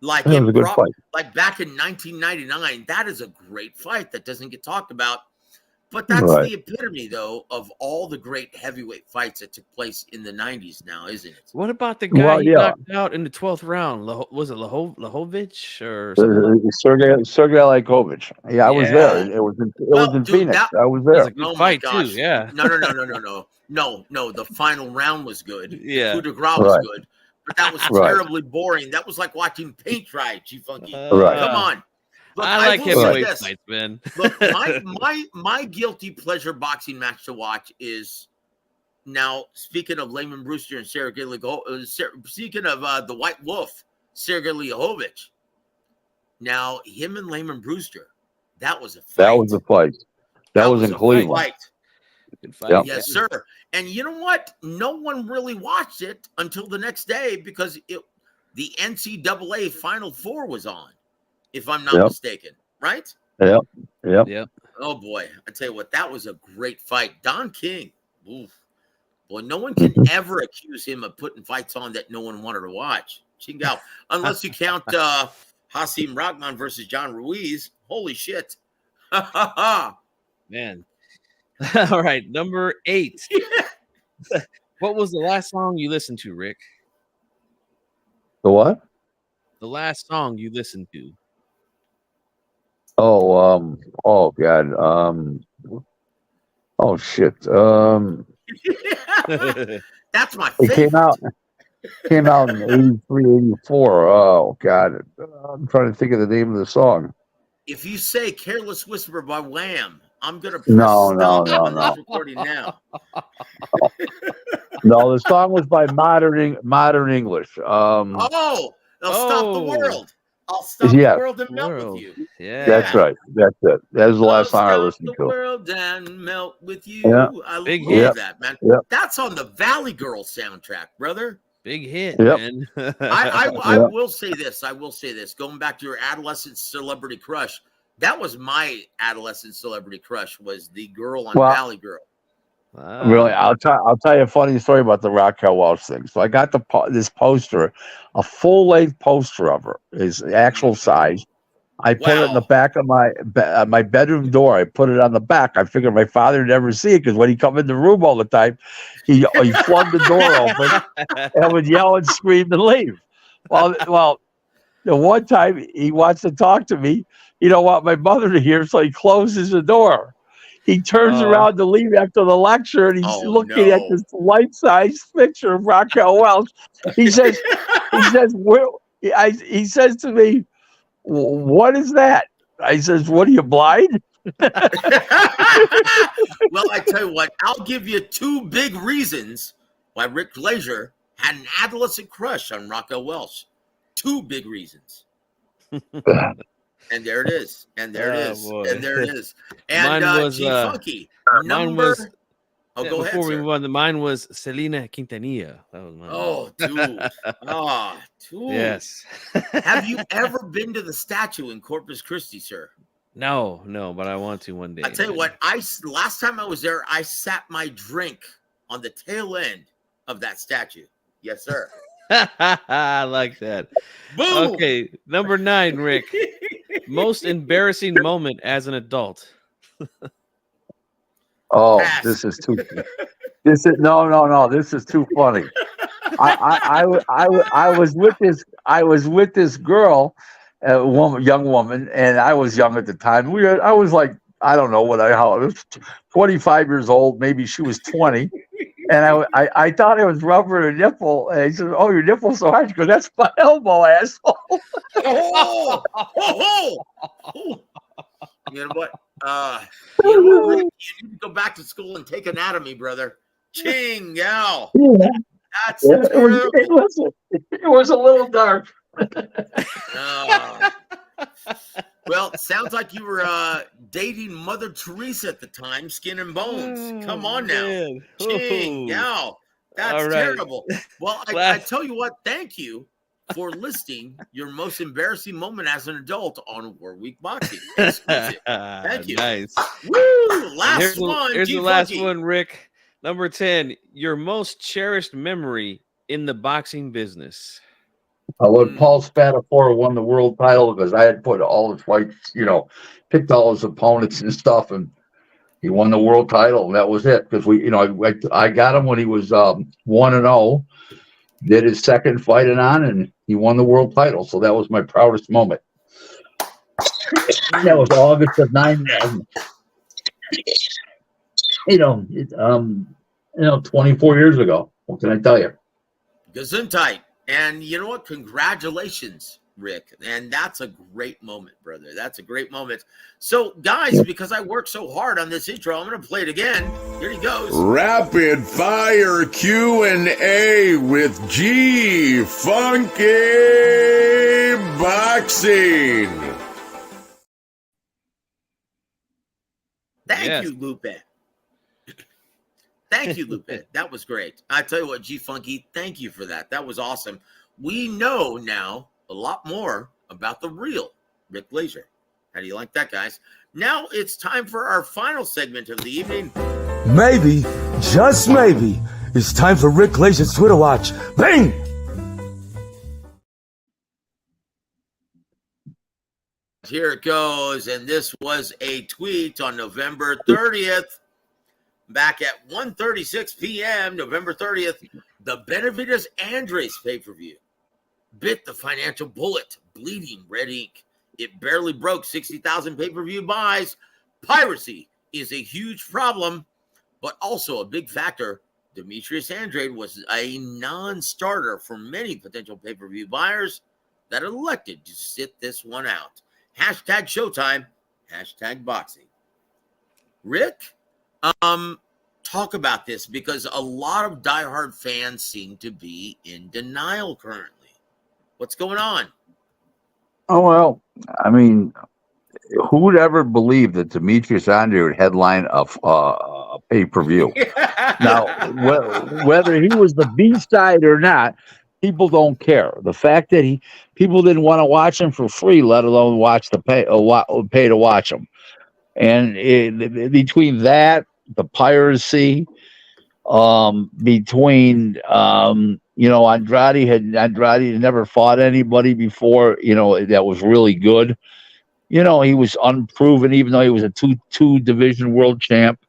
Like That was a good fight. like back in 1999, that is a great fight that doesn't get talked about. But that's Right. the epitome, though, of all the great heavyweight fights that took place in the 90s now, isn't it? What about the guy Well, he yeah. knocked out in the 12th round? Was it Lahovich or something like Sergey Lykovich. Yeah, I was there. It was in Dude, Phoenix. that I was that? Was there. a good oh my fight too. gosh. Yeah. No. The final round was good. Yeah. Coup de grace was Right. good. But that was Right. terribly boring. That was like watching paint dry, G-Funky. Right. Come on. Look, I like will say heavyweight this. fights, man. Look, my guilty pleasure boxing match to watch is now, speaking of Layman Brewster and speaking of the White Wolf, Sergey Lihovich. Now, him and Layman Brewster, that was a fight. That was the fight. That was in a Cleveland. fight. Good fight. Yep. Yes, sir. And you know what? No one really watched it until the next day because the NCAA Final Four was on, if I'm not Yep. mistaken, right? Yep. Yep. Oh, boy. I tell you what, that was a great fight. Don King. Oof. Boy, no one can ever accuse him of putting fights on that no one wanted to watch. Chingal. Unless you count Hasim Rahman versus John Ruiz. Holy shit. Man. All right. Number 8. What was the last song you listened to, Rick? The what? The last song you listened to. Oh, oh God. Oh shit. That's my It favorite. came out in 83, 84. Oh God. I'm trying to think of the name of the song. If you say Careless Whisper by Wham, I'm gonna press No, stop no, on this no, recording now. no. The song was by Modern English. Oh, I'll stop the Oh, world. I'll stop the Yeah, world and melt with world. you. that's Yeah. Yeah. right. That's it. That was the I'll last song I stop listened the to. world and melt with Yeah, you. I Big yeah, love hit. that, man. yeah, That's on the Valley Girl soundtrack, brother. Big hit, yep, man. I yeah. will say this. I will say this. Going back to your adolescent celebrity crush, that was my adolescent celebrity crush. Was the girl on Well, Valley Girl. really, Wow. I'll tell you a funny story about the Raquel Welch thing. So I got this poster, a full length poster of her, his actual Mhm. size. I put it in the Wow. back of my bedroom door. I put it on the back. I figured my father would never see it because when he come in the room all the time, he flung the door open and would yell and scream and leave. Well, the one time he wants to talk to me, he don't want my mother to hear, so he closes the door. He turns Oh, around to leave after the lecture, and he's Oh looking at no. this life-size picture of Raquel Welch. He says, he says, where, he says to me, what is that? I says, what are you blind? Well, I tell you what, I'll give you two big reasons why Rick Glaser had an adolescent crush on Raquel Welch. Two big reasons. And there it is. And there it oh is. And boy. there it is. And Mine was G Funky, mine was number. Oh, yeah, go ahead, before we sir. move on, mine was Selena Quintanilla. That was mine. Oh, dude. Ah, dude. Yes. Have you ever been to the statue in Corpus Christi, sir? No, but I want to one I day, tell you man. what, last time I was there, I sat my drink on the tail end of that statue. Yes, sir. I like that. Boom. Okay, number 9, Rick. Most embarrassing moment as an adult. Oh, Pass. this is too. This is no. This is too funny. I was with this. I was with this girl, young woman, and I was young at the time. I was like, I don't know how I was, 25 years old. Maybe she was 20. And I thought I was rubbing her nipple. And he said, "Oh, your nipple's so hard." She goes, "That's my elbow, asshole." Oh, oh, oh. You know what? Rick? You need to go back to school and take anatomy, brother. Ching, gal. Yeah, That's yeah, terrible. it was a little dark. Uh, well, sounds like you were dating Mother Teresa at the time, skin and bones. Come Oh, on now. man. Ching, Oh. gal. That's All right. terrible. Well, I Last. tell you what, thank you for listing your most embarrassing moment as an adult on War Week Boxing. Exclusive. Thank you. Nice. Woo! And Last one, here's G the last Funky. one, Rick. Number 10, your most cherished memory in the boxing business. When Paul Spadafore won the world title, because I had put all his fights, picked all his opponents and stuff, and he won the world title, and that was it. Because I got him when he was 1-0, did his second fight and he won the world title. So that was my proudest moment. That was August of 9. 24 years ago. What can I tell you? Gesundheit. And you know what? Congratulations, Rick. And that's a great moment, brother. That's a great moment. So, guys, because I worked so hard on this intro, I'm going to play it again. Here he goes. Rapid fire Q&A with G Funky Boxing. Thank you, Lupe. Thank you, Lupe. That was great. I tell you what, G Funky, thank you for that. That was awesome. We know now a lot more about the real Rick Glaser. How do you like that, guys? Now it's time for our final segment of the evening. Maybe, just maybe, it's time for Rick Glaser's Twitter watch. Bang! Here it goes. And this was a tweet on November 30th. Back at 1:36 p.m., November 30th, the Benavides Andres pay-per-view bit the financial bullet, bleeding red ink. It barely broke 60,000 pay-per-view buys. Piracy is a huge problem, but also a big factor. Demetrius Andrade was a non-starter for many potential pay-per-view buyers that elected to sit this one out. Hashtag Showtime, hashtag boxing. Rick, talk about this because a lot of diehard fans seem to be in denial currently. What's going on? Oh well, I mean, who would ever believe that Demetrius Andre would headline a pay per view? Now, whether he was the B side or not, people don't care. The fact that people didn't want to watch him for free, let alone watch the pay to watch him. And between that, the piracy, between Andrade had never fought anybody before, that was really good. He was unproven, even though he was a two division world champ.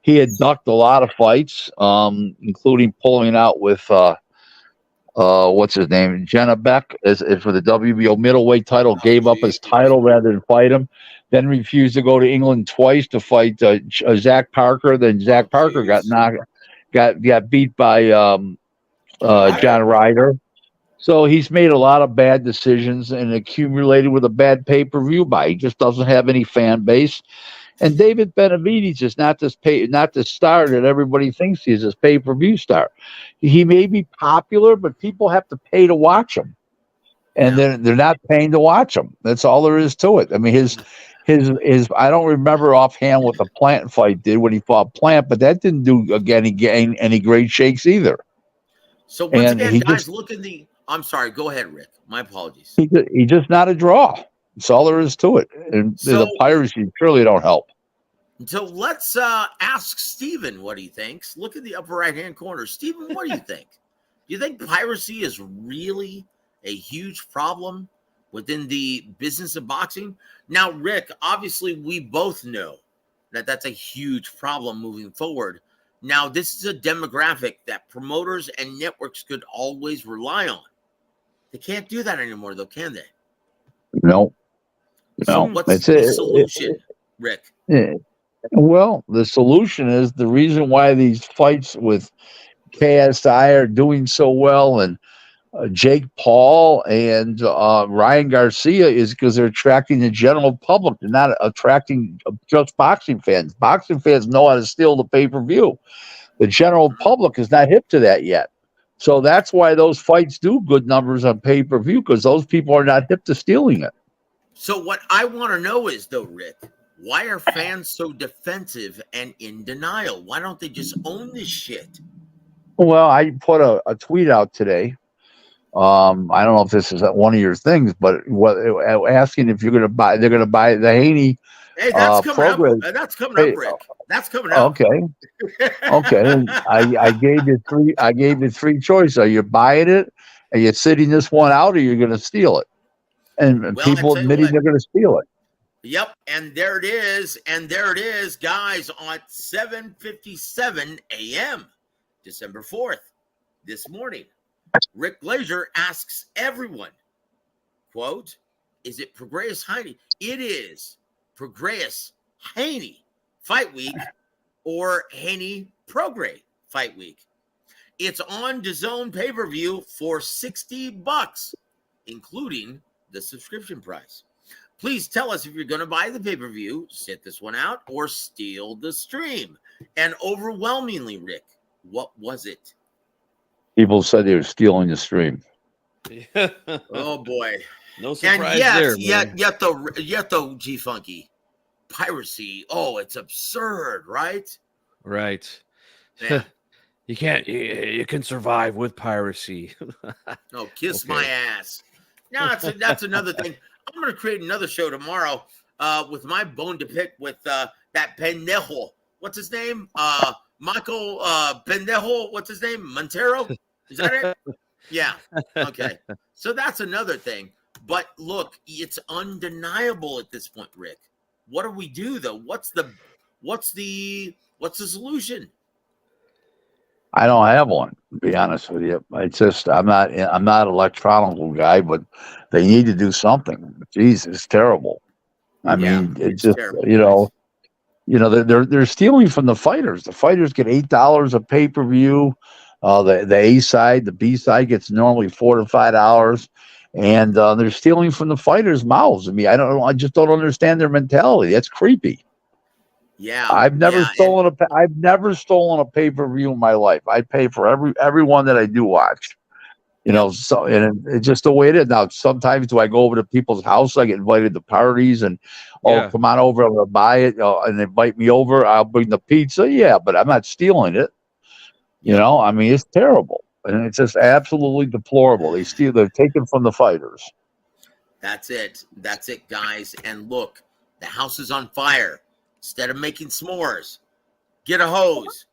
He had ducked a lot of fights, including pulling out with what's his name, Jenna Beck, as for the WBO middleweight title. Gave up his title rather than fight him. Then refused to go to England twice to fight Zach Parker. Then Zach Parker got beat by John Ryder. So he's made a lot of bad decisions and accumulated with a bad pay-per-view buy. He just doesn't have any fan base. And David Benavidez is not this star that everybody thinks he is, this pay-per-view star. He may be popular, but people have to pay to watch him. And they're not paying to watch him. That's all there is to it. I mean, his I don't remember offhand what the Plant fight did when he fought Plant, but that didn't do any great shakes either. So once again, guys, look in the. I'm sorry. Go ahead, Rick. My apologies. He's just not a draw. That's all there is to it. And the piracy surely don't help. So let's ask Steven what he thinks. Look at the upper right-hand corner. Steven, what do you think? Do you think piracy is really a huge problem within the business of boxing? Now, Rick, obviously we both know that that's a huge problem moving forward. Now, this is a demographic that promoters and networks could always rely on. They can't do that anymore, though, can they? No. So what's the solution, Rick? Well, the solution is the reason why these fights with KSI are doing so well and Jake Paul and Ryan Garcia is because they're attracting the general public. They're not attracting just boxing fans. Boxing fans know how to steal the pay-per-view. The general public is not hip to that yet. So that's why those fights do good numbers on pay-per-view, because those people are not hip to stealing it. So what I want to know is, though, Rick, why are fans so defensive and in denial? Why don't they just own this shit? Well, I put a tweet out today. I don't know if this is one of your things, but asking if they're going to buy the Haney. Hey, that's coming program. Up. That's coming up, Rick. That's coming up. Okay. I gave you three choices. Are you buying it? Are you sitting this one out, or you're going to steal it? And people admitting they're going to steal it. Yep, and there it is, guys, on 7:57 a.m., December 4th, this morning. Rick Glaser asks everyone, quote, is it Prograis Haney? It is Prograis Haney Fight Week or Haney Prograis Fight Week. It's on DAZN pay-per-view for $60, including the subscription price. Please tell us if you're going to buy the pay-per-view, sit this one out, or steal the stream. And overwhelmingly, Rick, what was it? People said they were stealing the stream. Oh boy, no surprise there. Yet though, G Funky, piracy. Oh, it's absurd, right? Right. Yeah. You can survive with piracy. No, kiss my ass. No, that's another thing. I'm going to create another show tomorrow with my bone to pick with that pendejo. What's his name? Michael Pendejo. What's his name? Montero? Is that it? Yeah. Okay. So that's another thing. But look, it's undeniable at this point, Rick. What do we do though? What's the solution? I don't have one, to be honest with you. It's just I'm not an electronic guy, but they need to do something. Jesus, it's terrible. I mean, it's just terrible. They're stealing from the fighters. The fighters get $8 a pay-per-view. The A side, the B side gets normally $4 to $5, and they're stealing from the fighters' mouths. I mean, I just don't understand their mentality. That's creepy. Yeah, I've never yeah, and stolen I've never stolen a pay-per-view in my life. I pay for every one that I do watch. yep, So and it's just the way it is. Now, sometimes do I go over to people's house? I get invited to parties and oh, Yeah. come on over, I'm gonna buy it, and invite me over. I'll bring the pizza. Yeah, but I'm not stealing it. yep. I mean, it's terrible. And it's just absolutely deplorable. They're taken from the fighters. That's it. That's it, guys. And look, the house is on fire. Instead of making s'mores, get a hose.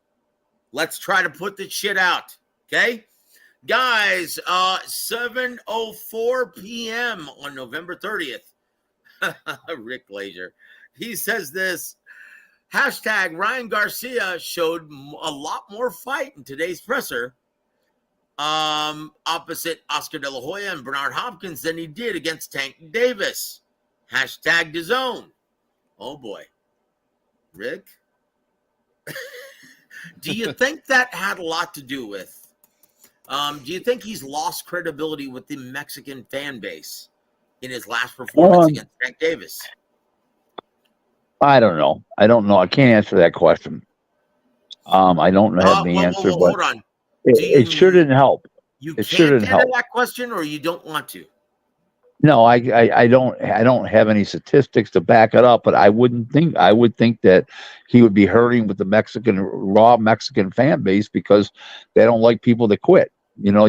Let's try to put this shit out. Okay? Guys, 7:04 p.m. on November 30th. Rick Glaser. He says this. Hashtag Ryan Garcia showed a lot more fight in today's presser opposite Oscar De La Hoya and Bernard Hopkins than he did against Tank Davis. Hashtag DAZN. Oh boy. Rick? Do you think that had a lot to do with? Do you think he's lost credibility with the Mexican fan base in his last performance against Tank Davis? I don't know. I don't know. I can't answer that question. I don't have the answer, but Hold on. it shouldn't help. You It can't shouldn't answer help. that question, or you don't want to? No, I don't have any statistics to back it up, but I would think that he would be hurting with the raw Mexican fan base because they don't like people that quit. You got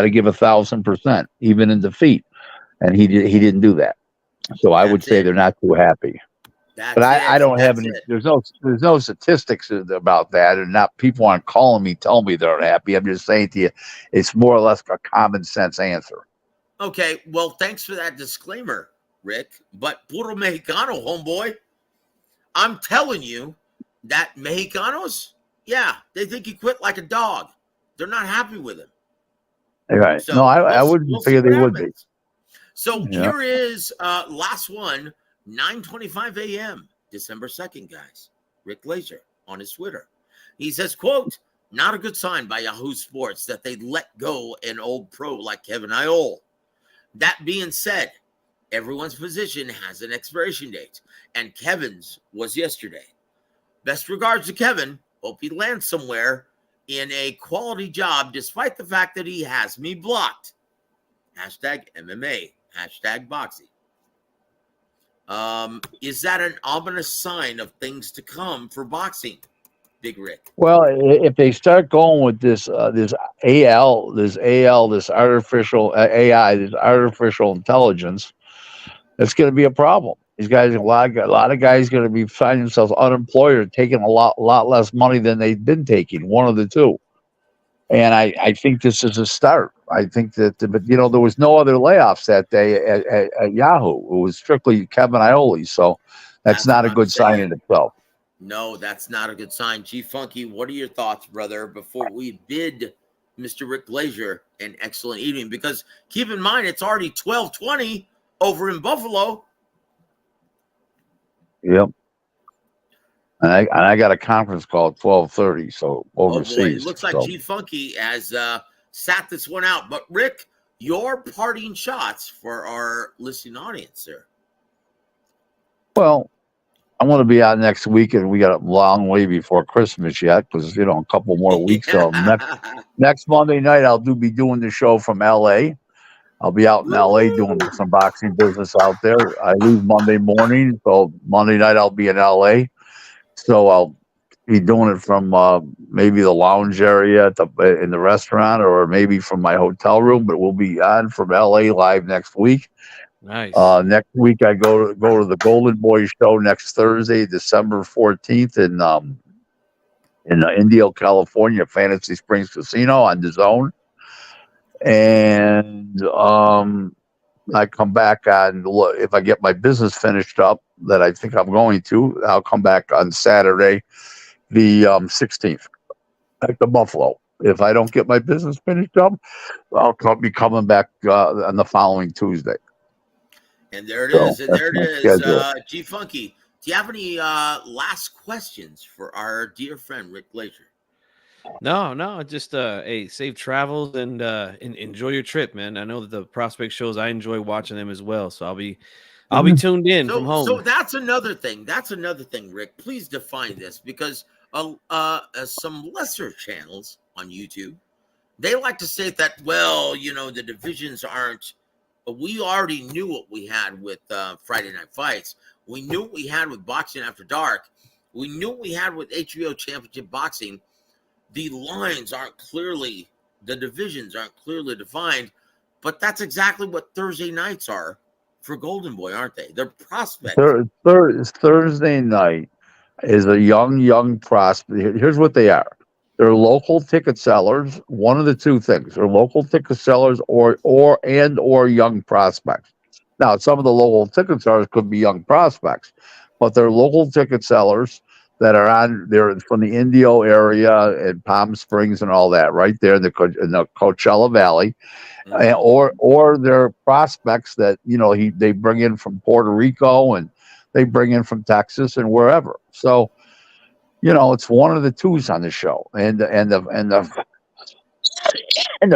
to give 1,000%, even in defeat, and he didn't do that. So I would That's say it. they're not too happy. But That's I it. don't have That's any. it. There's no statistics about that, and not people aren't calling me telling me they're happy. I'm just saying to you, it's more or less a common sense answer. Okay, well, thanks for that disclaimer, Rick. But puro Mexicano, homeboy. I'm telling you that Mexicanos, yeah, they think he quit like a dog. They're not happy with him. All right. No, So I we'll wouldn't see figure what they would be. happens. So Yeah. here is last one, 9:25 a.m., December 2nd, guys. Rick Glaser on his Twitter. He says, quote, not a good sign by Yahoo Sports that they let go an old pro like Kevin Iole. That being said, everyone's position has an expiration date, and Kevin's was yesterday. Best regards to Kevin. Hope he lands somewhere in a quality job, despite the fact that he has me blocked. Hashtag MMA. Hashtag boxing. Is that an ominous sign of things to come for boxing, Big Rick? Well, if they start going with this this artificial AI, this artificial intelligence, it's going to be a problem. These guys, a lot of guys, going to be finding themselves unemployed or taking a lot less money than they've been taking. One of the two. And I think this is a start. I think but there was no other layoffs that day at Yahoo. It was strictly Kevin Iole. So that's That's not what a I'm good sign in saying. itself. No, that's not a good sign. G Funky, what are your thoughts, brother, before we bid Mr. Rick Glaser an excellent evening? Because keep in mind, it's already 12:20 over in Buffalo. Yep. And I got a conference call at 12:30, so Oh boy, it overseas. looks like So G Funky has sat this one out. But Rick, your parting shots for our listening audience, sir. well, I want to be out next week, and we got a long way before Christmas yet, because a couple more weeks. So next Monday night, be doing the show from L.A. I'll be out in L.A. doing Woo! some boxing business out there. I leave Monday morning, so Monday night I'll be in L.A. So I'll be doing it from maybe the lounge area in the restaurant, or maybe from my hotel room. But we'll be on from L.A. live next week. Nice. Next week I go to the Golden Boy show next Thursday, December 14th in Indio, California, Fantasy Springs Casino on DAZN. And I come back on, if I get my business finished up, that I think I'm going to, I'll come back on Saturday, the 16th, at the Buffalo. If I don't get my business finished up, I'll be coming back on the following Tuesday. And there it So is. And that's there my it is. schedule. G Funky, do you have any last questions for our dear friend Rick Glaser? No, just hey, safe travels and enjoy your trip, man. I know that the prospect shows, I enjoy watching them as well, so I'll be I'll be tuned in from So, home. so that's another thing. That's another thing, Rick. Please define this, because some lesser channels on YouTube, they like to say that, well, the divisions aren't. We already knew what we had with Friday Night Fights. We knew what we had with Boxing After Dark. We knew what we had with HBO Championship Boxing. The lines aren't clearly, the divisions aren't clearly defined, but that's exactly what Thursday nights are for Golden Boy, aren't they? They're prospects. Thursday night is a young prospect. Here's what they are. They're local ticket sellers. One of the two things. They're local ticket sellers or young prospects. Now, some of the local ticket sellers could be young prospects, but they're local ticket sellers that they're from the Indio area and Palm Springs and all that, right there in the Coachella Valley. Or they're prospects that they bring in from Puerto Rico, and they bring in from Texas and wherever. So it's one of the twos on the show, and the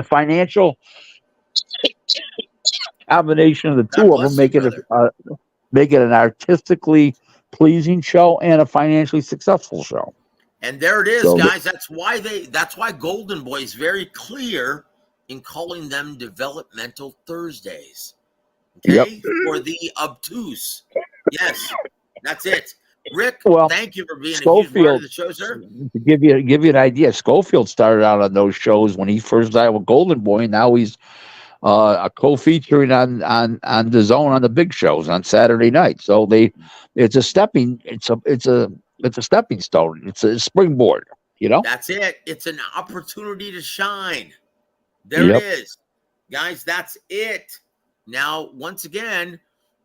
financial combination of the God two of them bless you, brother. make it an artistically pleasing show and a financially successful show. And there it is, So guys. That's why Golden Boy is very clear in calling them Developmental Thursdays. Okay? For the obtuse. Yes, that's it. Rick, Well, thank you for being a huge part of the show, sir. To give you an idea, Schofield started out on those shows when he first started with Golden Boy, and now he's a co-featuring on the Zone on the big shows on Saturday night. So it's a stepping stone. It's a springboard. That's it. It's an opportunity to shine. There Yep. it is, guys. That's it. Now, once again,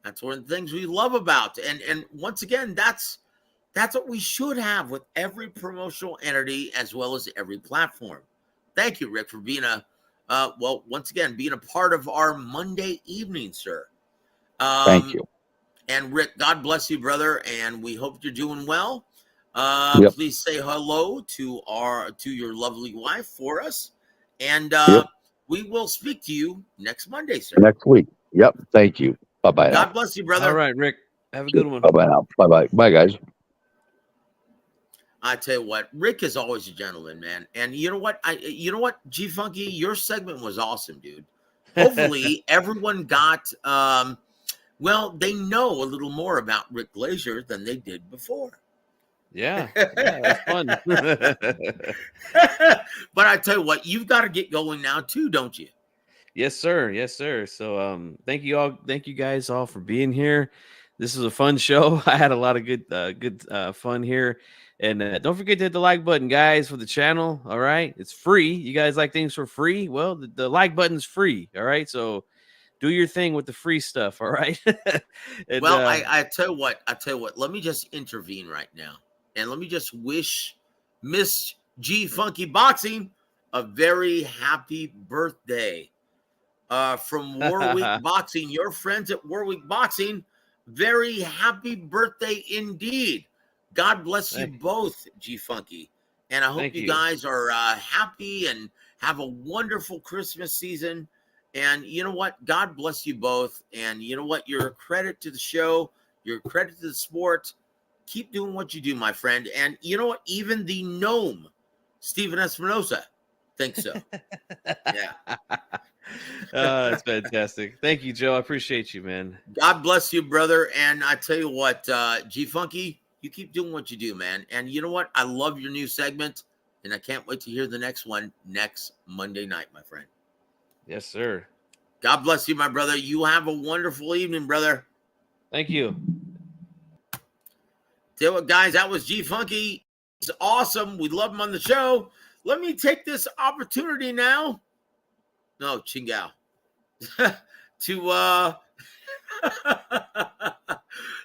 that's one of the things we love about, and once again, that's what we should have with every promotional entity as well as every platform. Thank you, Rick, for being once again, being a part of our Monday evening, sir. Thank you. And Rick, God bless you, brother, and we hope you're doing well. Yep. Please say hello to your lovely wife for us, and we will speak to you next Monday, sir. Next week. Yep. Thank you. Bye-bye. God bless you, brother. All right, Rick. Have a good one. Bye-bye now. Bye-bye. Bye, guys. I tell you what, Rick is always a gentleman, man. And you know what? G Funky, your segment was awesome, dude. Hopefully everyone got they know a little more about Rick Glaser than they did before. Yeah, that's fun. But I tell you what, you've got to get going now too, don't you? Yes, sir. Yes, sir. So thank you all. Thank you guys all for being here. This was a fun show. I had a lot of good fun here. And don't forget to hit the like button, guys, for the channel. All right. It's free. You guys like things for free? Well, the like button's free. All right. So do your thing with the free stuff. All right. And, I tell you what, let me just intervene right now. And let me just wish Miss G Funky Boxing a very happy birthday. From Warwick Boxing, your friends at Warwick Boxing, very happy birthday indeed. God bless you both, G Funky. And I hope you guys are happy and have a wonderful Christmas season. And you know what? God bless you both. And you know what? You're a credit to the show. You're a credit to the sport. Keep doing what you do, my friend. And you know what? Even the gnome, Steven Espinosa, thinks so. Yeah. That's fantastic. Thank you, Joe. I appreciate you, man. God bless you, brother. And I tell you what, G Funky, you keep doing what you do, man. And you know what? I love your new segment, and I can't wait to hear the next one next Monday night, my friend. Yes, sir. God bless you, my brother. You have a wonderful evening, brother. Thank you. Tell you what, guys, that was G Funky. It's awesome. We love him on the show. Let me take this opportunity now. No, Chingao.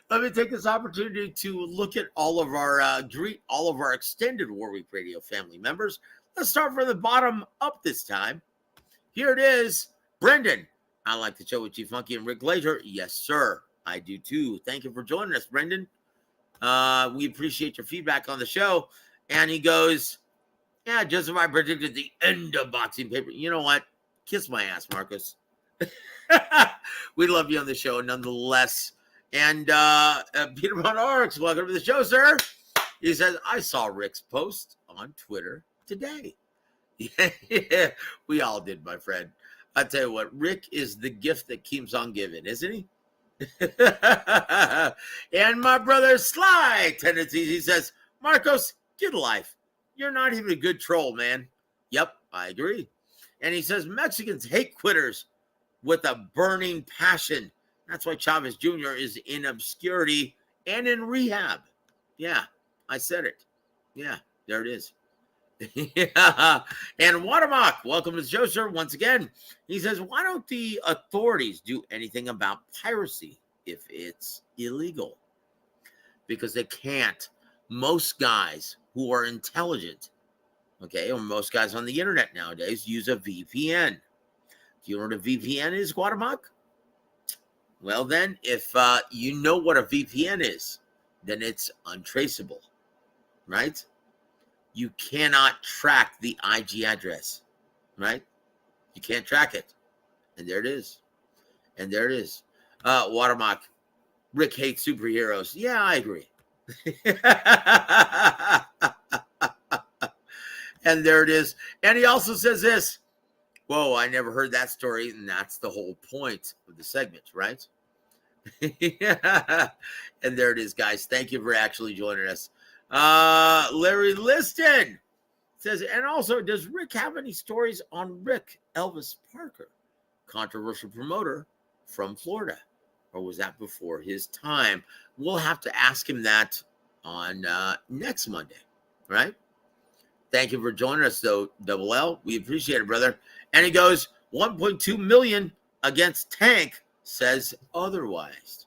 Let me take this opportunity to look at all of our extended Warwick Radio family members. Let's start from the bottom up this time. Here it is. Brendan, I like the show with G Funky and Rick Glaser. Yes, sir. I do too. Thank you for joining us, Brendan. We appreciate your feedback on the show. And he goes, yeah, just as I predicted the end of boxing paper. You know what? Kiss my ass, Marcus. We love you on the show nonetheless. And Peter Von Orks, welcome to the show, sir. He says, I saw Rick's post on Twitter today. Yeah, we all did, my friend. I tell you what, Rick is the gift that keeps on giving, isn't he? And my brother Sly Tendencies, he says, Marcos, get a life. You're not even a good troll, man. Yep, I agree. And he says, Mexicans hate quitters with a burning passion. That's why Chavez Jr. is in obscurity and in rehab. Yeah, I said it. Yeah, there it is. Yeah. And Watermark, welcome to the show, sir. Once again, he says, why don't the authorities do anything about piracy if it's illegal? Because they can't. Most guys who are intelligent, okay, or most guys on the internet nowadays use a VPN. Do you know what a VPN is, Watermark? Well, then, if you know what a VPN is, then it's untraceable, right? You cannot track the IG address, right? You can't track it. And there it is. And there it is. Watermark, Rick hates superheroes. Yeah, I agree. And there it is. And he also says this. Whoa, I never heard that story. And that's the whole point of the segment, right? Yeah. And there it is, guys. Thank you for actually joining us. Larry Liston says, and also, does Rick have any stories on Rick Elvis Parker, controversial promoter from Florida? Or was that before his time? We'll have to ask him that on next Monday, right? Thank you for joining us, though, W.A.W. We appreciate it, brother. And he goes, 1.2 million against Tank says otherwise.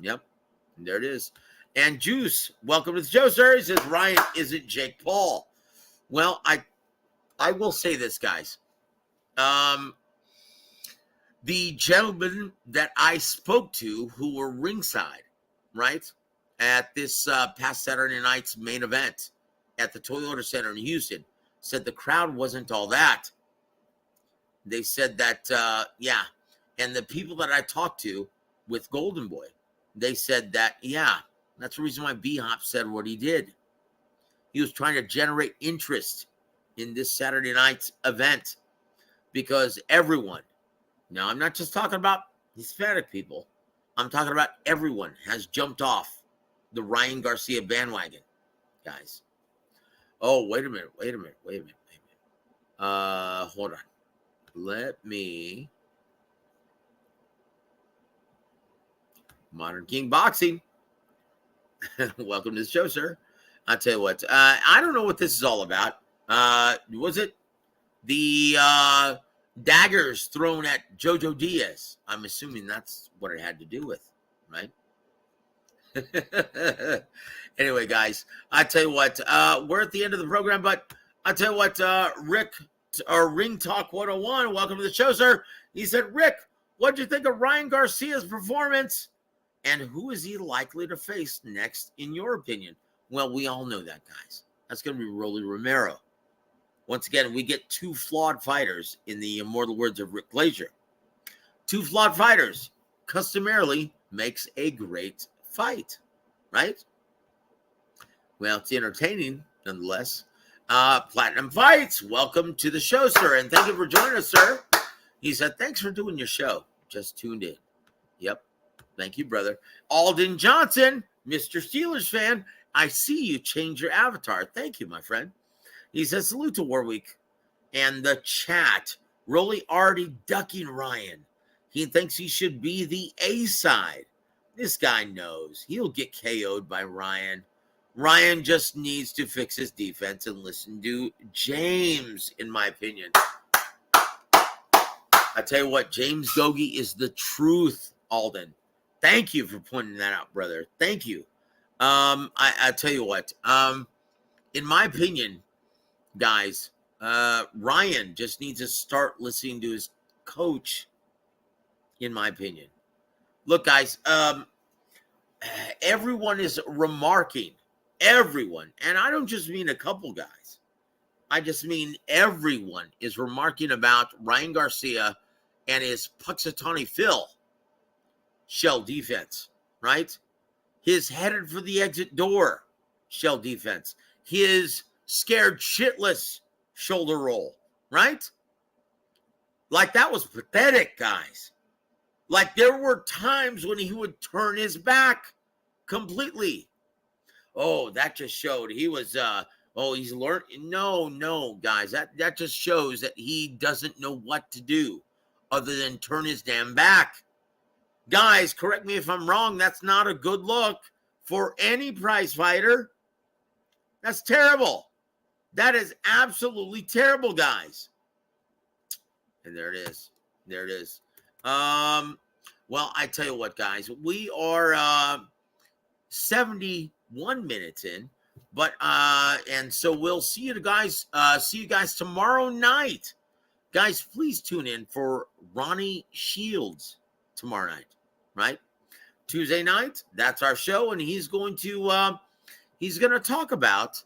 Yep, and there it is. And Juice, welcome to the show, sir. He says, Ryan isn't Jake Paul. Well, I will say this, guys. The gentlemen that I spoke to who were ringside, right, at this past Saturday night's main event at the Toyota Center in Houston, said the crowd wasn't all that. They said that, yeah. And the people that I talked to with Golden Boy, they said that, yeah, that's the reason why B-Hop said what he did. He was trying to generate interest in this Saturday night's event because everyone, now I'm not just talking about Hispanic people, I'm talking about everyone has jumped off the Ryan Garcia bandwagon, guys. Oh, wait a minute. Hold on. Let me. Modern King Boxing. Welcome to the show, sir. I'll tell you what. I don't know what this is all about. Was it the daggers thrown at Jojo Diaz? I'm assuming that's what it had to do with, right? Anyway, guys, I tell you what, we're at the end of the program, but I tell you what, Rick, or Ring Talk 101, welcome to the show, sir. He said, Rick, what'd you think of Ryan Garcia's performance? And who is he likely to face next, in your opinion? Well, we all know that, guys. That's going to be Rolly Romero. Once again, we get two flawed fighters in the immortal words of Rick Glaser. Two flawed fighters customarily makes a great fight, right? Well, it's entertaining, nonetheless. Platinum Fights, welcome to the show, sir, and thank you for joining us, sir. He said, thanks for doing your show. Just tuned in. Yep. Thank you, brother. Alden Johnson, Mr. Steelers fan, I see you change your avatar. Thank you, my friend. He says, salute to Warwick and the chat. Rolly already ducking Ryan. He thinks he should be the A side. This guy knows he'll get KO'd by Ryan. Ryan just needs to fix his defense and listen to James, in my opinion. I tell you what, James Gogi is the truth, Alden. Thank you for pointing that out, brother. Thank you. I tell you what, in my opinion, guys, Ryan just needs to start listening to his coach, in my opinion. Look, guys, everyone is remarking. Everyone, and I don't just mean a couple guys. I just mean everyone is remarking about Ryan Garcia and his Puxatawny Phil shell defense, right? His headed for the exit door shell defense, his scared shitless shoulder roll, right? Like, that was pathetic, guys. Like, there were times when he would turn his back completely. Oh, that just showed he was, he's learned. No, guys, that just shows that he doesn't know what to do other than turn his damn back. Guys, correct me if I'm wrong. That's not a good look for any prize fighter. That's terrible. That is absolutely terrible, guys. And there it is. There it is. Well, I tell you what, guys, we are 71 minutes in, but and so we'll see you guys tomorrow night. Guys, please tune in for Ronnie Shields tomorrow night, right? Tuesday night, that's our show, and he's going to talk about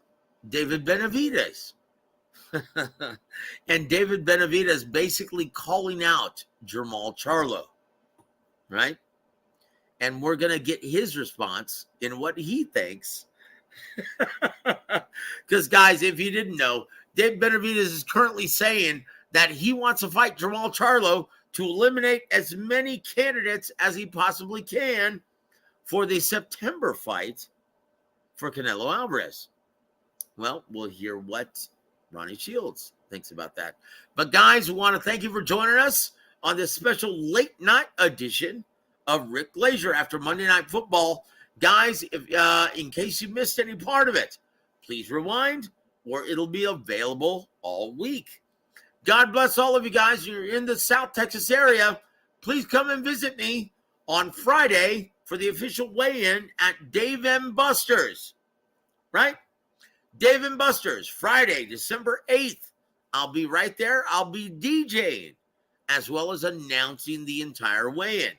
David Benavidez. And David Benavidez basically calling out Jermall Charlo, right? And we're going to get his response in what he thinks. Because, guys, if you didn't know, David Benavidez is currently saying that he wants to fight Jermall Charlo to eliminate as many candidates as he possibly can for the September fight for Canelo Alvarez. Well, we'll hear what Ronnie Shields thinks about that. But, guys, we want to thank you for joining us on this special late night edition of Rick Glaser after Monday Night Football. Guys, if in case you missed any part of it, please rewind, or it'll be available all week. God bless all of you guys. You're in the South Texas area. Please come and visit me on Friday for the official weigh-in at Dave & Buster's, right? Dave & Buster's, Friday, December 8th. I'll be right there. I'll be DJing as well as announcing the entire weigh-in.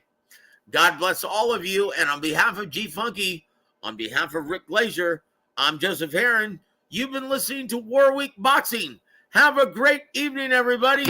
God bless all of you. And on behalf of G Funky, on behalf of Rick Glaser, I'm Joseph Herron. You've been listening to War Week Boxing. Have a great evening, everybody.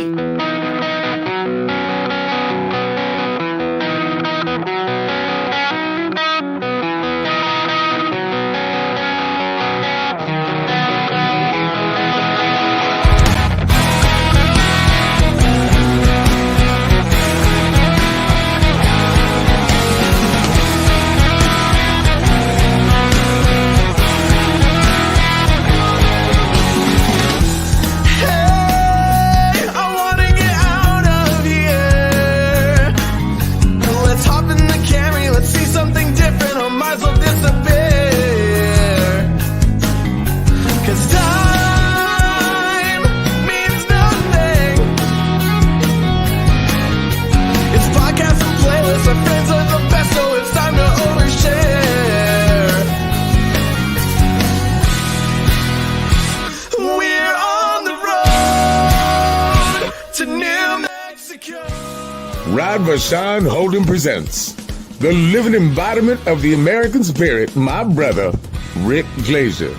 Rod Vashon Holden presents the living embodiment of the American spirit, my brother, Rick Glaser.